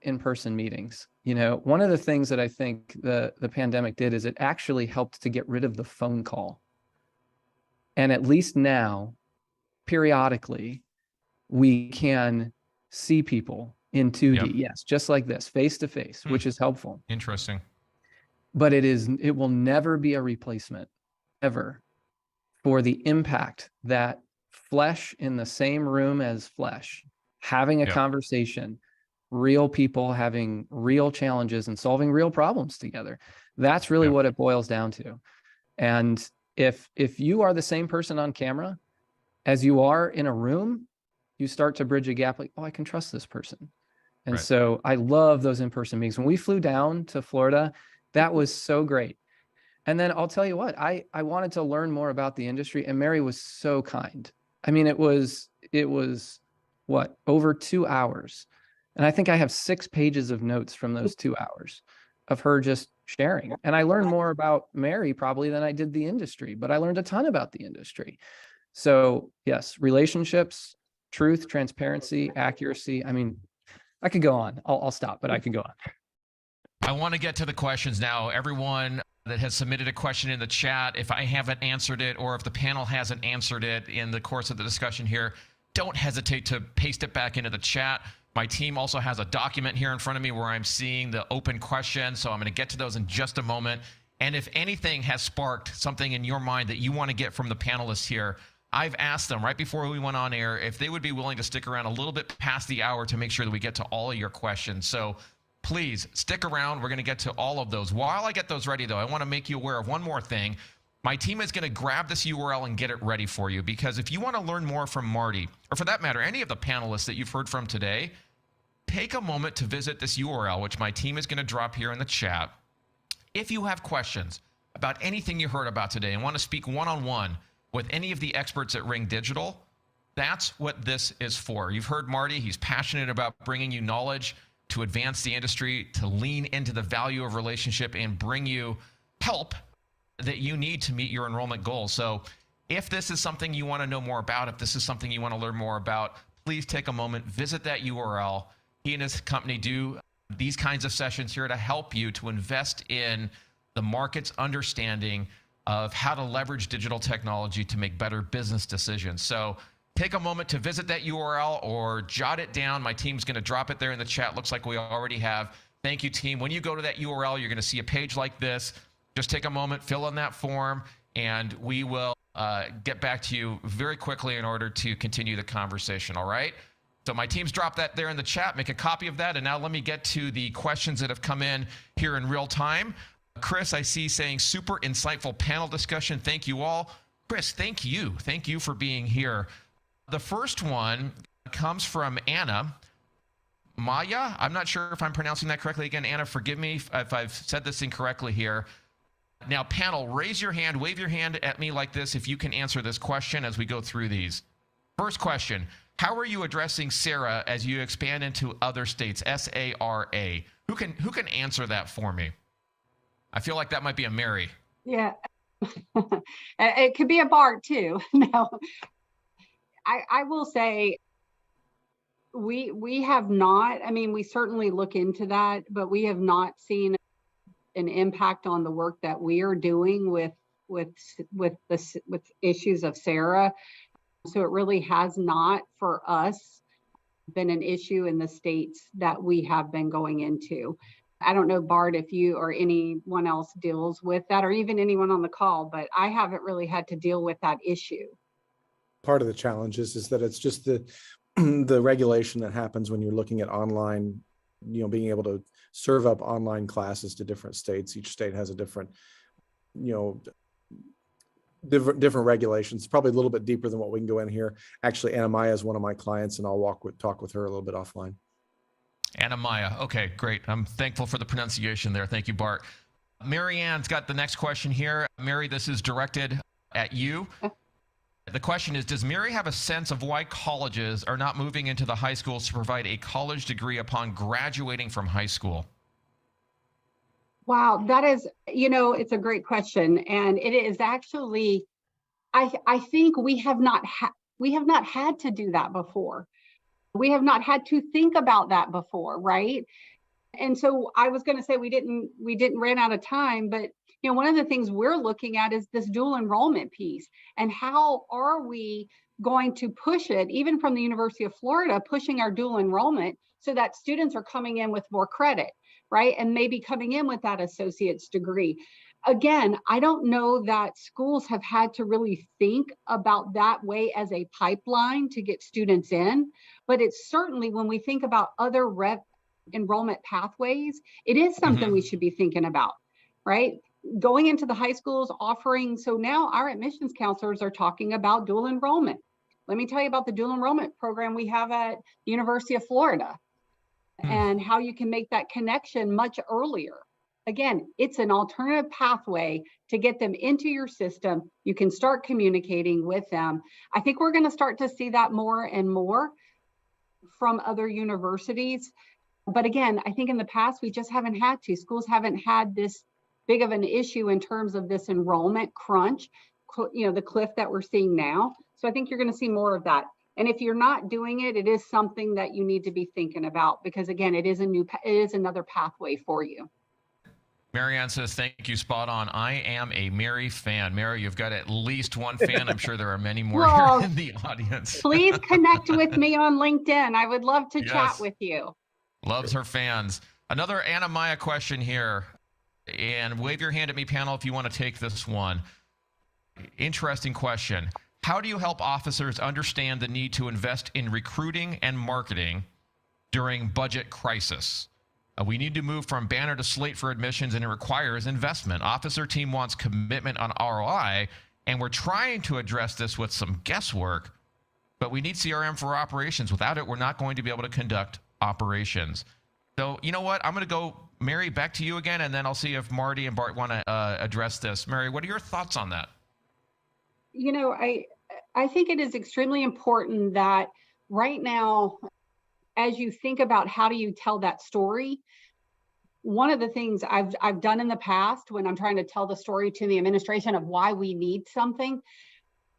in-person meetings. One of the things that I think the pandemic did is it actually helped to get rid of the phone call. And at least now, periodically, we can see people in 2D, yes, just like this, face to face, which is helpful. Interesting. But it will never be a replacement, ever, for the impact that flesh in the same room as flesh, having a conversation, real people having real challenges and solving real problems together. That's really what it boils down to. And if you are the same person on camera as you are in a room, you start to bridge a gap like, oh, I can trust this person. And so I love those in-person meetings. When we flew down to Florida, that was so great. And then I'll tell you what, I wanted to learn more about the industry, and Mary was so kind. It was what, over 2 hours. And I think I have 6 pages of notes from those 2 hours of her just sharing. And I learned more about Mary probably than I did the industry, but I learned a ton about the industry. So yes, relationships, truth, transparency, accuracy. I could go on. I'll stop, but I can go on. I want to get to the questions now. Everyone that has submitted a question in the chat, if I haven't answered it or if the panel hasn't answered it in the course of the discussion here, don't hesitate to paste it back into the chat. My team also has a document here in front of me where I'm seeing the open questions, so I'm going to get to those in just a moment. And if anything has sparked something in your mind that you want to get from the panelists here, I've asked them right before we went on air if they would be willing to stick around a little bit past the hour to make sure that we get to all of your questions. So please stick around. We're going to get to all of those. While I get those ready, though, I want to make you aware of one more thing. My team is going to grab this URL and get it ready for you, because if you want to learn more from Marty, or for that matter, any of the panelists that you've heard from today, take a moment to visit this URL, which my team is going to drop here in the chat. If you have questions about anything you heard about today and want to speak one-on-one with any of the experts at Ring Digital, that's what this is for. You've heard Marty. He's passionate about bringing you knowledge to advance the industry, to lean into the value of relationship and bring you help that you need to meet your enrollment goals. So if this is something you want to know more about, if this is something you want to learn more about, please take a moment, visit that URL. He and his company do these kinds of sessions here to help you to invest in the market's understanding of how to leverage digital technology to make better business decisions. So take a moment to visit that URL or jot it down. My team's going to drop it there in the chat. Looks like we already have. Thank you, team. When you go to that URL, you're going to see a page like this. Just take a moment, fill in that form, and we will get back to you very quickly in order to continue the conversation, all right? So my team's dropped that there in the chat. Make a copy of that. And now let me get to the questions that have come in here in real time. Chris, I see, saying super insightful panel discussion. Thank you all. Chris, thank you. Thank you for being here. The first one comes from Anna Maya. I'm not sure if I'm pronouncing that correctly. Again, Anna, forgive me if I've said this incorrectly here. Now, panel, raise your hand, wave your hand at me like this if you can answer this question as we go through these. First question, how are you addressing SARA as you expand into other states, S-A-R-A? Who can answer that for me? I feel like that might be a Mary. Yeah, it could be a Bart too. No, I will say we have not, I mean, we certainly look into that, but we have not seen an impact on the work that we are doing with issues of SARA. So it really has not, for us, been an issue in the states that we have been going into. I don't know, Bart, if you or anyone else deals with that, or even anyone on the call, but I haven't really had to deal with that issue. Part of the challenge is that it's just the regulation that happens when you're looking at online, being able to serve up online classes to different states. Each state has a different, different regulations, probably a little bit deeper than what we can go in here. Actually, Anna Maya is one of my clients, and I'll talk with her a little bit offline. Anna Maya. Okay, great. I'm thankful for the pronunciation there. Thank you, Bart. Mary Ann's got the next question here. Mary, this is directed at you. The question is, does Mary have a sense of why colleges are not moving into the high schools to provide a college degree upon graduating from high school? Wow, that is, it's a great question. And it is actually, I think we have not had to do that before. We have not had to think about that before, right? And so I was going to say we didn't run out of time, but one of the things we're looking at is this dual enrollment piece, and how are we going to push it, even from the University of Florida, pushing our dual enrollment so that students are coming in with more credit, right? And maybe coming in with that associate's degree. Again, I don't know that schools have had to really think about that way as a pipeline to get students in, but it's certainly, when we think about other enrollment pathways, it is something we should be thinking about, right? Going into the high schools, offering, so now our admissions counselors are talking about dual enrollment. Let me tell you about the dual enrollment program we have at the University of Florida, and how you can make that connection much earlier. Again, it's an alternative pathway to get them into your system. You can start communicating with them. I think we're going to start to see that more and more from other universities. But again, I think in the past, we just haven't had to. Schools haven't had this big of an issue in terms of this enrollment crunch, the cliff that we're seeing now. So I think you're going to see more of that. And if you're not doing it, it is something that you need to be thinking about, because again, it is another pathway for you. Marianne says, thank you, spot on. I am a Mary fan. Mary, you've got at least one fan. I'm sure there are many more Well, here in the audience. Please connect with me on LinkedIn. I would love to Yes. chat with you. Loves her fans. Another Anna Maya question here. And wave your hand at me, panel, if you want to take this one. Interesting question. How do you help officers understand the need to invest in recruiting and marketing during budget crisis? We need to move from banner to slate for admissions, and it requires investment. Officer team wants commitment on ROI, and we're trying to address this with some guesswork, but we need CRM for operations. Without it, we're not going to be able to conduct operations. So you know what? I'm going to go, Mary, back to you again, and then I'll see if Marty and Bart want to address this. Mary, what are your thoughts on that? You know, I think it is extremely important that right now, as you think about how do you tell that story, one of the things I've done in the past when I'm trying to tell the story to the administration of why we need something,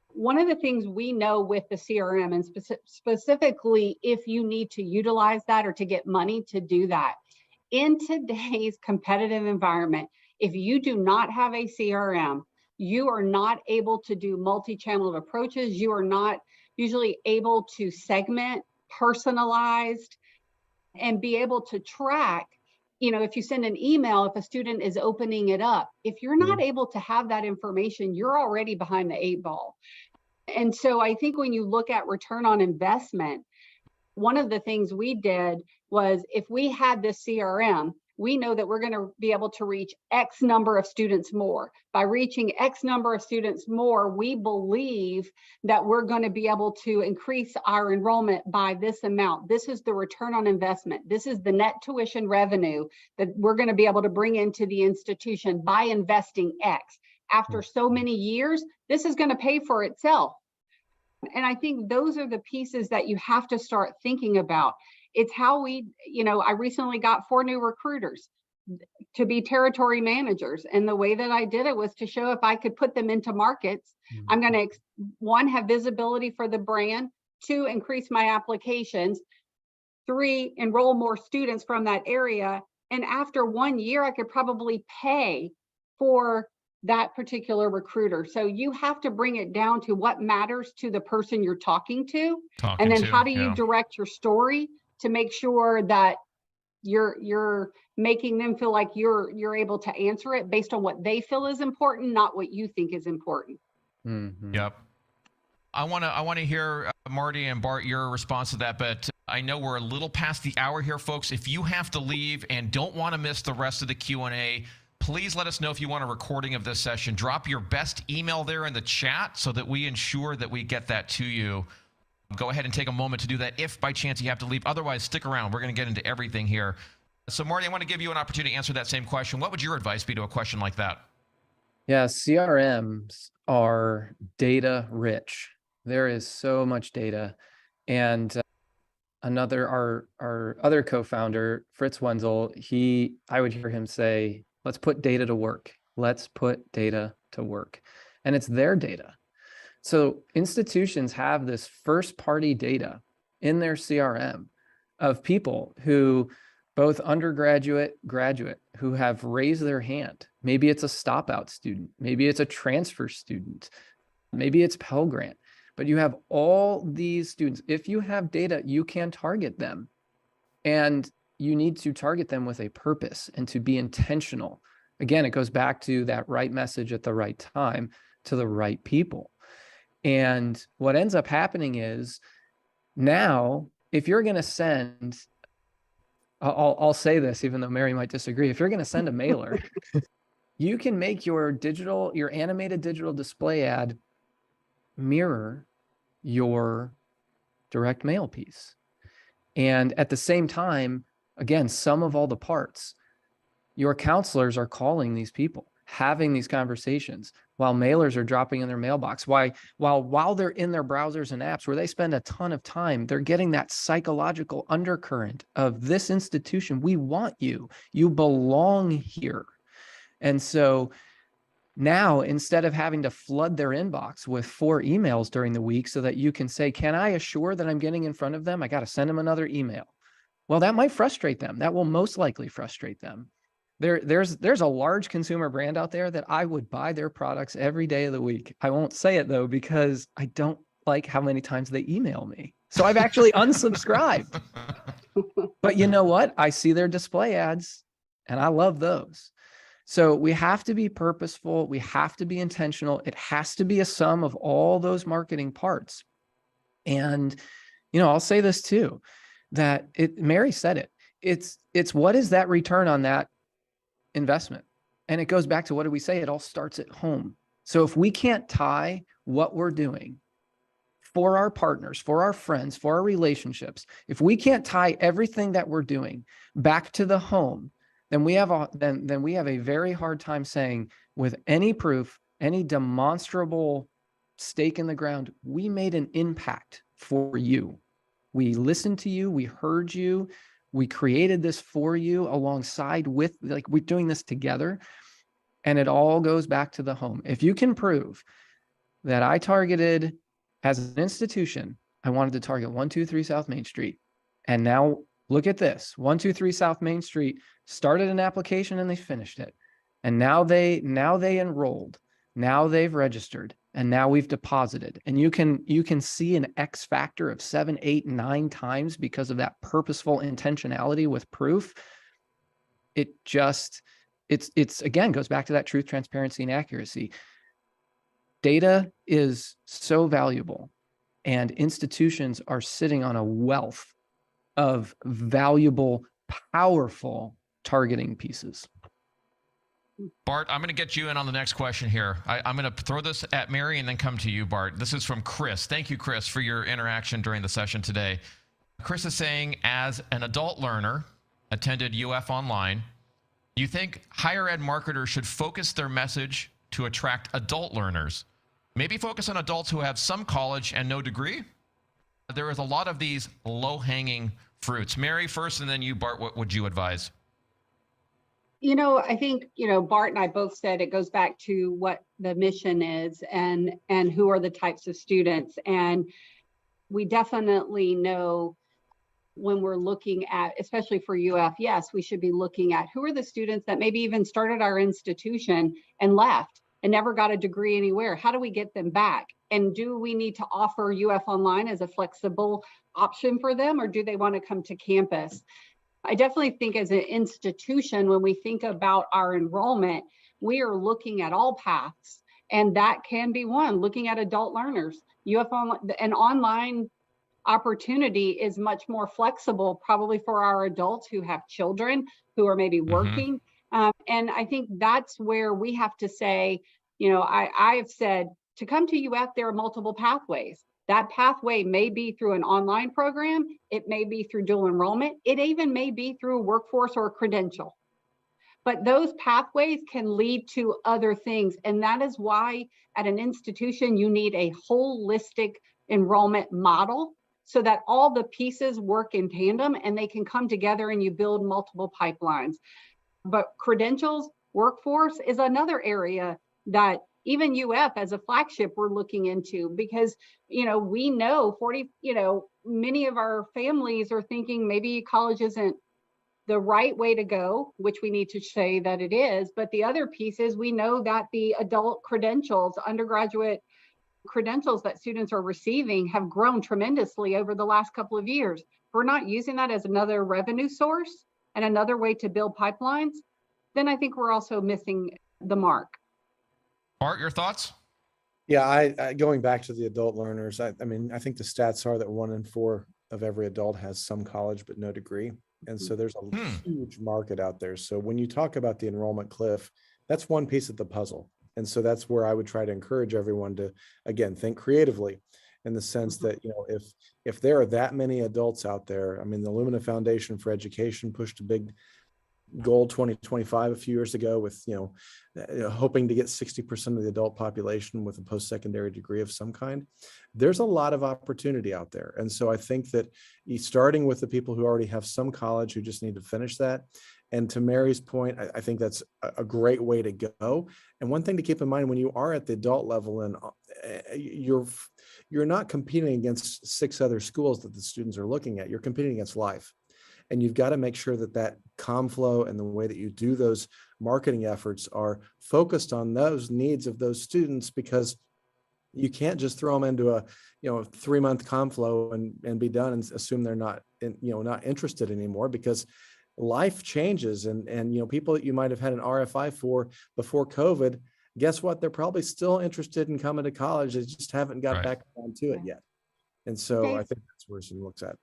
one of the things we know with the CRM, and specifically if you need to utilize that or to get money to do that, in today's competitive environment, if you do not have a CRM, you are not able to do multi-channel approaches. You are not usually able to segment, personalized, and be able to track. You know, if you send an email, if a student is opening it up, if you're not able to have that information, you're already behind the 8 ball. And so I think when you look at return on investment, one of the things we did was, if we had this CRM, we know that we're going to be able to reach X number of students more. By reaching X number of students more, we believe that we're going to be able to increase our enrollment by this amount. This is the return on investment. This is the net tuition revenue that we're going to be able to bring into the institution by investing X. After so many years, this is going to pay for itself. And I think those are the pieces that you have to start thinking about. It's how we, you know, I recently got 4 new recruiters to be territory managers. And the way that I did it was to show if I could put them into markets, I'm going to, 1, have visibility for the brand, 2, increase my applications, 3, enroll more students from that area. And after 1 year, I could probably pay for that particular recruiter. So you have to bring it down to what matters to the person you're talking to. And then how do you direct your story to make sure that you're making them feel like you're able to answer it based on what they feel is important, not what you think is important. Mm-hmm. Yep. I want to hear Marty and Bart, your response to that, but I know we're a little past the hour here, folks. If you have to leave and don't want to miss the rest of the Q&A, please let us know if you want a recording of this session. Drop your best email there in the chat so that we ensure that we get that to you. Go ahead and take a moment to do that if by chance you have to leave. Otherwise, stick around. We're going to get into everything here. So Marty, I want to give you an opportunity to answer that same question. What would your advice be to a question like that? Yeah, CRMs are data rich. There is so much data. And our other co-founder, Fritz Wenzel, I would hear him say, let's put data to work. Let's put data to work. And it's their data. So institutions have this first party data in their CRM of people who, both undergraduate, graduate, who have raised their hand. Maybe it's a stop out student. Maybe it's a transfer student. Maybe it's Pell Grant. But you have all these students. If you have data, you can target them. And you need to target them with a purpose and to be intentional. Again, it goes back to that right message at the right time to the right people. And what ends up happening is, now, if you're going to send, I'll say this, even though Mary might disagree, if you're going to send a mailer, you can make your animated digital display ad mirror your direct mail piece. And at the same time, again, sum of all the parts, your counselors are calling these people, having these conversations while mailers are dropping in their mailbox. While they're in their browsers and apps where they spend a ton of time, they're getting that psychological undercurrent of this institution. We want you. You belong here. And so Now, instead of having to flood their inbox with 4 emails during the week so that you can say, can I assure that I'm getting in front of them? I got to send them another email. Well, that might frustrate them. That will most likely frustrate them. There's a large consumer brand out there that I would buy their products every day of the week. I won't say it though, because I don't like how many times they email me. So I've actually unsubscribed. But you know what? I see their display ads and I love those. So we have to be purposeful. We have to be intentional. It has to be a sum of all those marketing parts. And, I'll say this too, that Mary said it. It's what is that return on that investment? And it goes back to, what did we say? It all starts at home. So if we can't tie what we're doing for our partners, for our friends, for our relationships, if we can't tie everything that we're doing back to the home, then we have a very hard time saying with any proof, any demonstrable stake in the ground, we made an impact for you. We listened to you, we heard you, we created this for you alongside with, like, we're doing this together. And it all goes back to the home. If you can prove that I targeted, as an institution, I wanted to target 123 South Main Street. And now look at this, 123 South Main Street started an application and they finished it. And now they enrolled, now they've registered, and now we've deposited. And you can see an X factor of 7, 8, 9 times because of that purposeful intentionality with proof. It's again, goes back to that truth, transparency, and accuracy. Data is so valuable, and institutions are sitting on a wealth of valuable, powerful targeting pieces. Bart, I'm going to get you in on the next question here. I'm going to throw this at Mary and then come to you, Bart. This is from Chris. Thank you, Chris, for your interaction during the session today. Chris is saying, as an adult learner, attended UF Online, you think higher ed marketers should focus their message to attract adult learners? Maybe focus on adults who have some college and no degree? There is a lot of these low-hanging fruits. Mary first, and then you, Bart, what would you advise? I think, Bart and I both said it goes back to what the mission is and who are the types of students. And we definitely know when we're looking at, especially for UF, yes, we should be looking at who are the students that maybe even started our institution and left and never got a degree anywhere. How do we get them back? And do we need to offer UF Online as a flexible option for them, or do they want to come to campus? I definitely think as an institution, when we think about our enrollment, we are looking at all paths, and that can be one, looking at adult learners. UF Online, an online opportunity is much more flexible, probably for our adults who have children, who are maybe working. And I think that's where we have to say, I've said to come to UF, there are multiple pathways. That pathway may be through an online program. It may be through dual enrollment. It even may be through a workforce or a credential. But those pathways can lead to other things. And that is why at an institution, you need a holistic enrollment model so that all the pieces work in tandem and they can come together and you build multiple pipelines. But credentials, workforce is another area that even UF as a flagship we're looking into, because we know many of our families are thinking maybe college isn't the right way to go, which we need to say that it is. But the other piece is we know that the adult credentials, undergraduate credentials that students are receiving have grown tremendously over the last couple of years. If we're not using that as another revenue source and another way to build pipelines, then I think we're also missing the mark. Bart, your thoughts? Yeah, I going back to the adult learners, I mean, I think the stats are that 1 in 4 of every adult has some college but no degree. And so there's a huge market out there. So when you talk about the enrollment cliff, that's one piece of the puzzle. And so that's where I would try to encourage everyone to, again, think creatively, in the sense that, if there are that many adults out there, I mean, the Lumina Foundation for Education pushed a big goal 2025 a few years ago with, hoping to get 60% of the adult population with a post-secondary degree of some kind. There's a lot of opportunity out there. And so I think that starting with the people who already have some college, who just need to finish that, And to Mary's point, I think that's a great way to go. And one thing to keep in mind when you are at the adult level and you're not competing against 6 other schools that the students are looking at, you're competing against life. And you've got to make sure that that comm flow and the way that you do those marketing efforts are focused on those needs of those students, because you can't just throw them into a 3-month comm flow and be done and assume they're not not interested anymore, because life changes and people that you might have had an RFI for before COVID, guess what? They're probably still interested in coming to college. They just haven't got back onto it yet. And so I think that's where she looks at.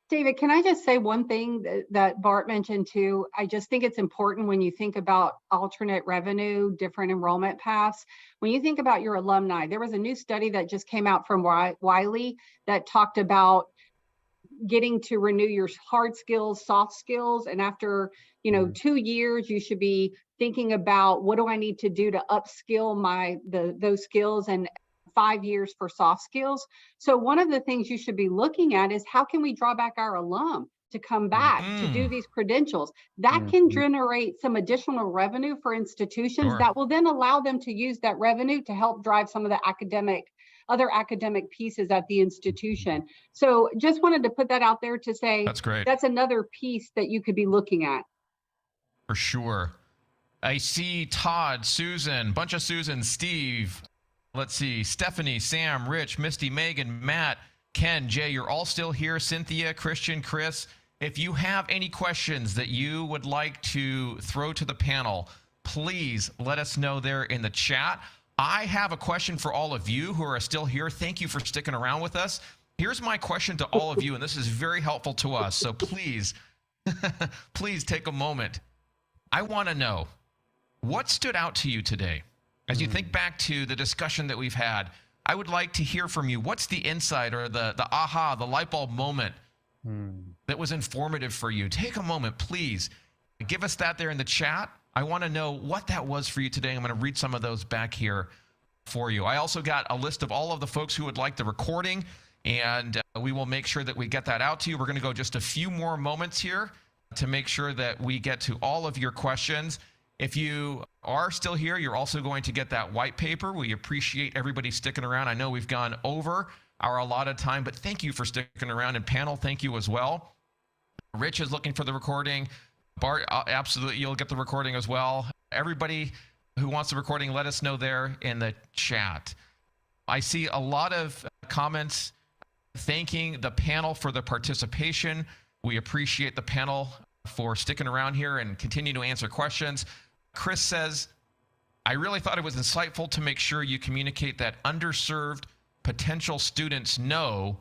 David, can I just say one thing that Bart mentioned too? I just think it's important when you think about alternate revenue, different enrollment paths. When you think about your alumni, there was a new study that just came out from Wiley that talked about getting to renew your hard skills, soft skills. And after, 2 years, you should be thinking about, what do I need to do to upskill those skills, and 5 years for soft skills. So one of the things you should be looking at is, how can we draw back our alum to come back to do these credentials? That can generate some additional revenue for institutions that will then allow them to use that revenue to help drive some of the other academic pieces at the institution. So just wanted to put that out there to say, that's great. That's another piece that you could be looking at. For sure. I see Todd, Susan, bunch of Susan, Steve, let's see, Stephanie, Sam, Rich, Misty, Megan, Matt, Ken, Jay, you're all still here. Cynthia, Christian, Chris. If you have any questions that you would like to throw to the panel, please let us know there in the chat. I have a question for all of you who are still here. Thank you for sticking around with us. Here's my question to all of you, and this is very helpful to us. So please, please take a moment. I want to know, what stood out to you today? As you think back to the discussion that we've had, I would like to hear from you. What's the insight or the aha, the light bulb moment that was informative for you? Take a moment, please. Give us that there in the chat. I want to know what that was for you today. I'm going to read some of those back here for you. I also got a list of all of the folks who would like the recording, and we will make sure that we get that out to you. We're going to go just a few more moments here to make sure that we get to all of your questions. If you are still here, you're also going to get that white paper. We appreciate everybody sticking around. I know we've gone over our allotted time, but thank you for sticking around. And panel, thank you as well. Rich is looking for the recording. Bart, absolutely, you'll get the recording as well. Everybody who wants the recording, let us know there in the chat. I see a lot of comments thanking the panel for the participation. We appreciate the panel for sticking around here and continue to answer questions. Chris says, I really thought it was insightful to make sure you communicate that underserved potential students know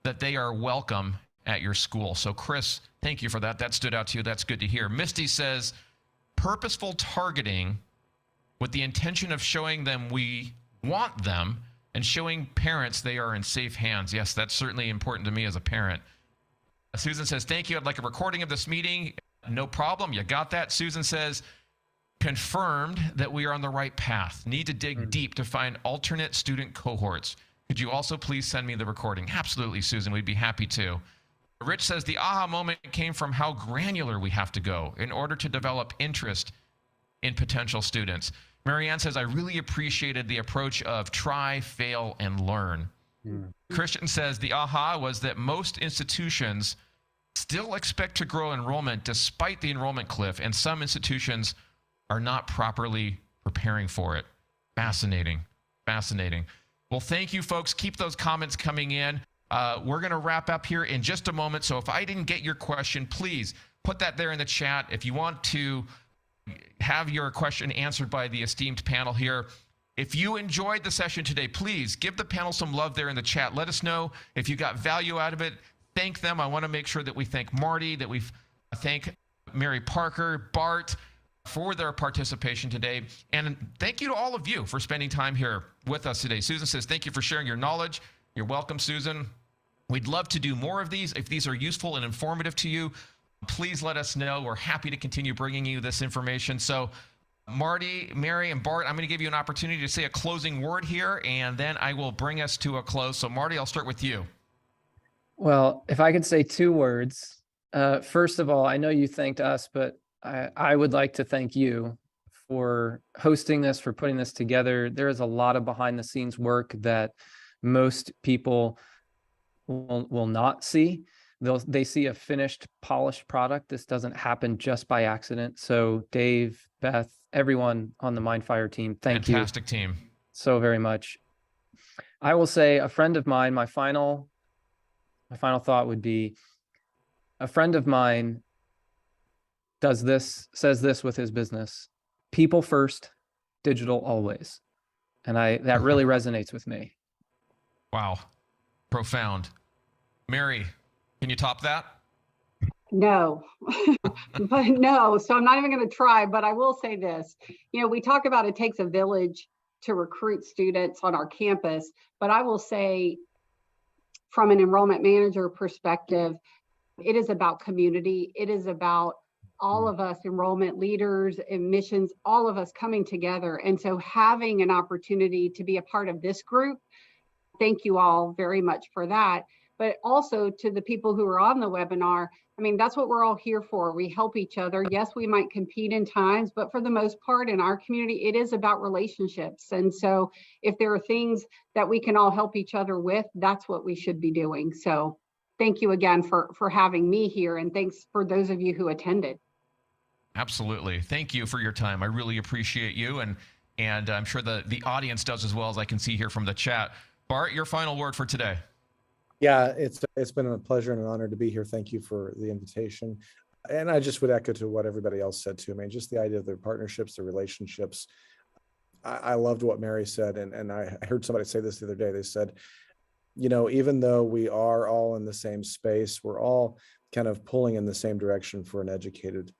that they are welcome at your school. So Chris, thank you for that. That stood out to you. That's good to hear. Misty says, purposeful targeting with the intention of showing them we want them and showing parents they are in safe hands. Yes, that's certainly important to me as a parent. Susan says, thank you. I'd like a recording of this meeting. No problem. You got that. Susan says, confirmed that we are on the right path. Need to dig deep to find alternate student cohorts. Could you also please send me the recording? Absolutely, Susan. We'd be happy to. Rich says, the aha moment came from how granular we have to go in order to develop interest in potential students. Marianne says, I really appreciated the approach of try, fail, and learn. Christian says, the aha was that most institutions still expect to grow enrollment despite the enrollment cliff, and some institutions are not properly preparing for it. Fascinating. Fascinating. Well, thank you, folks. Keep those comments coming in. We're going to wrap up here in just a moment. So if I didn't get your question, please put that there in the chat. If you want to have your question answered by the esteemed panel here, if you enjoyed the session today, please give the panel some love there in the chat. Let us know if you got value out of it. Thank them. I want to make sure that we thank Marty, that we thank Mary Parker, Bart, for their participation today. And thank you to all of you for spending time here with us today. Susan says, thank you for sharing your knowledge. You're welcome, Susan. We'd love to do more of these. If these are useful and informative to you, please let us know. We're happy to continue bringing you this information. So Marty, Mary, and Bart, I'm going to give you an opportunity to say a closing word here, and then I will bring us to a close. So Marty, I'll start with you. Well, if I could say 2 words, first of all, I know you thanked us, but I would like to thank you for hosting this, for putting this together. There is a lot of behind the scenes work that most people will not see. They see a finished, polished product. This doesn't happen just by accident. So Dave, Beth, everyone on the Mindfire team, thank you Fantastic team. so very much. I will say a friend of mine, my final thought would be, a friend of mine says this with his business: people first, digital always. And that really resonates with me. Wow. Profound. Mary, can you top that? No, but no. So I'm not even going to try, but I will say this. We talk about it takes a village to recruit students on our campus, but I will say from an enrollment manager perspective, it is about community. It is about all of us enrollment leaders, admissions, all of us coming together. And so having an opportunity to be a part of this group, thank you all very much for that. But also to the people who are on the webinar, that's what we're all here for. We help each other. Yes, we might compete in times, but for the most part in our community, it is about relationships. And so if there are things that we can all help each other with, that's what we should be doing. So thank you again for having me here. And thanks for those of you who attended. Absolutely. Thank you for your time. I really appreciate you. And I'm sure the audience does as well, as I can see here from the chat. Bart, your final word for today. Yeah, it's been a pleasure and an honor to be here. Thank you for the invitation. And I just would echo to what everybody else said too. Just the idea of the partnerships, the relationships. I loved what Mary said. And I heard somebody say this the other day. They said, even though we are all in the same space, we're all kind of pulling in the same direction for an educated,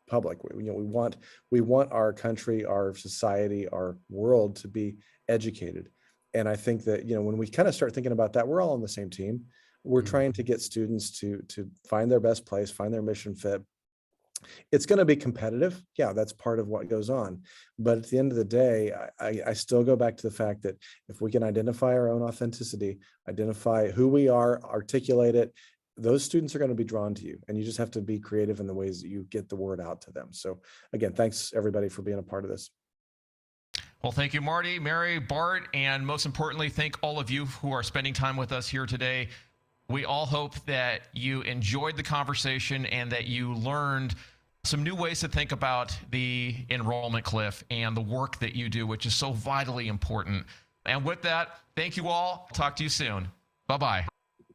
public. We want our country, our society, our world to be educated. And I think that, when we kind of start thinking about that, we're all on the same team. We're trying to get students to find their best place, find their mission fit. It's going to be competitive. Yeah, that's part of what goes on. But at the end of the day, I still go back to the fact that if we can identify our own authenticity, identify who we are, articulate it, those students are going to be drawn to you. And you just have to be creative in the ways that you get the word out to them. So again, thanks everybody for being a part of this. Well, thank you, Marty, Mary, Bart, and most importantly, thank all of you who are spending time with us here today. We all hope that you enjoyed the conversation and that you learned some new ways to think about the enrollment cliff and the work that you do, which is so vitally important. And with that, thank you all. Talk to you soon. Bye-bye.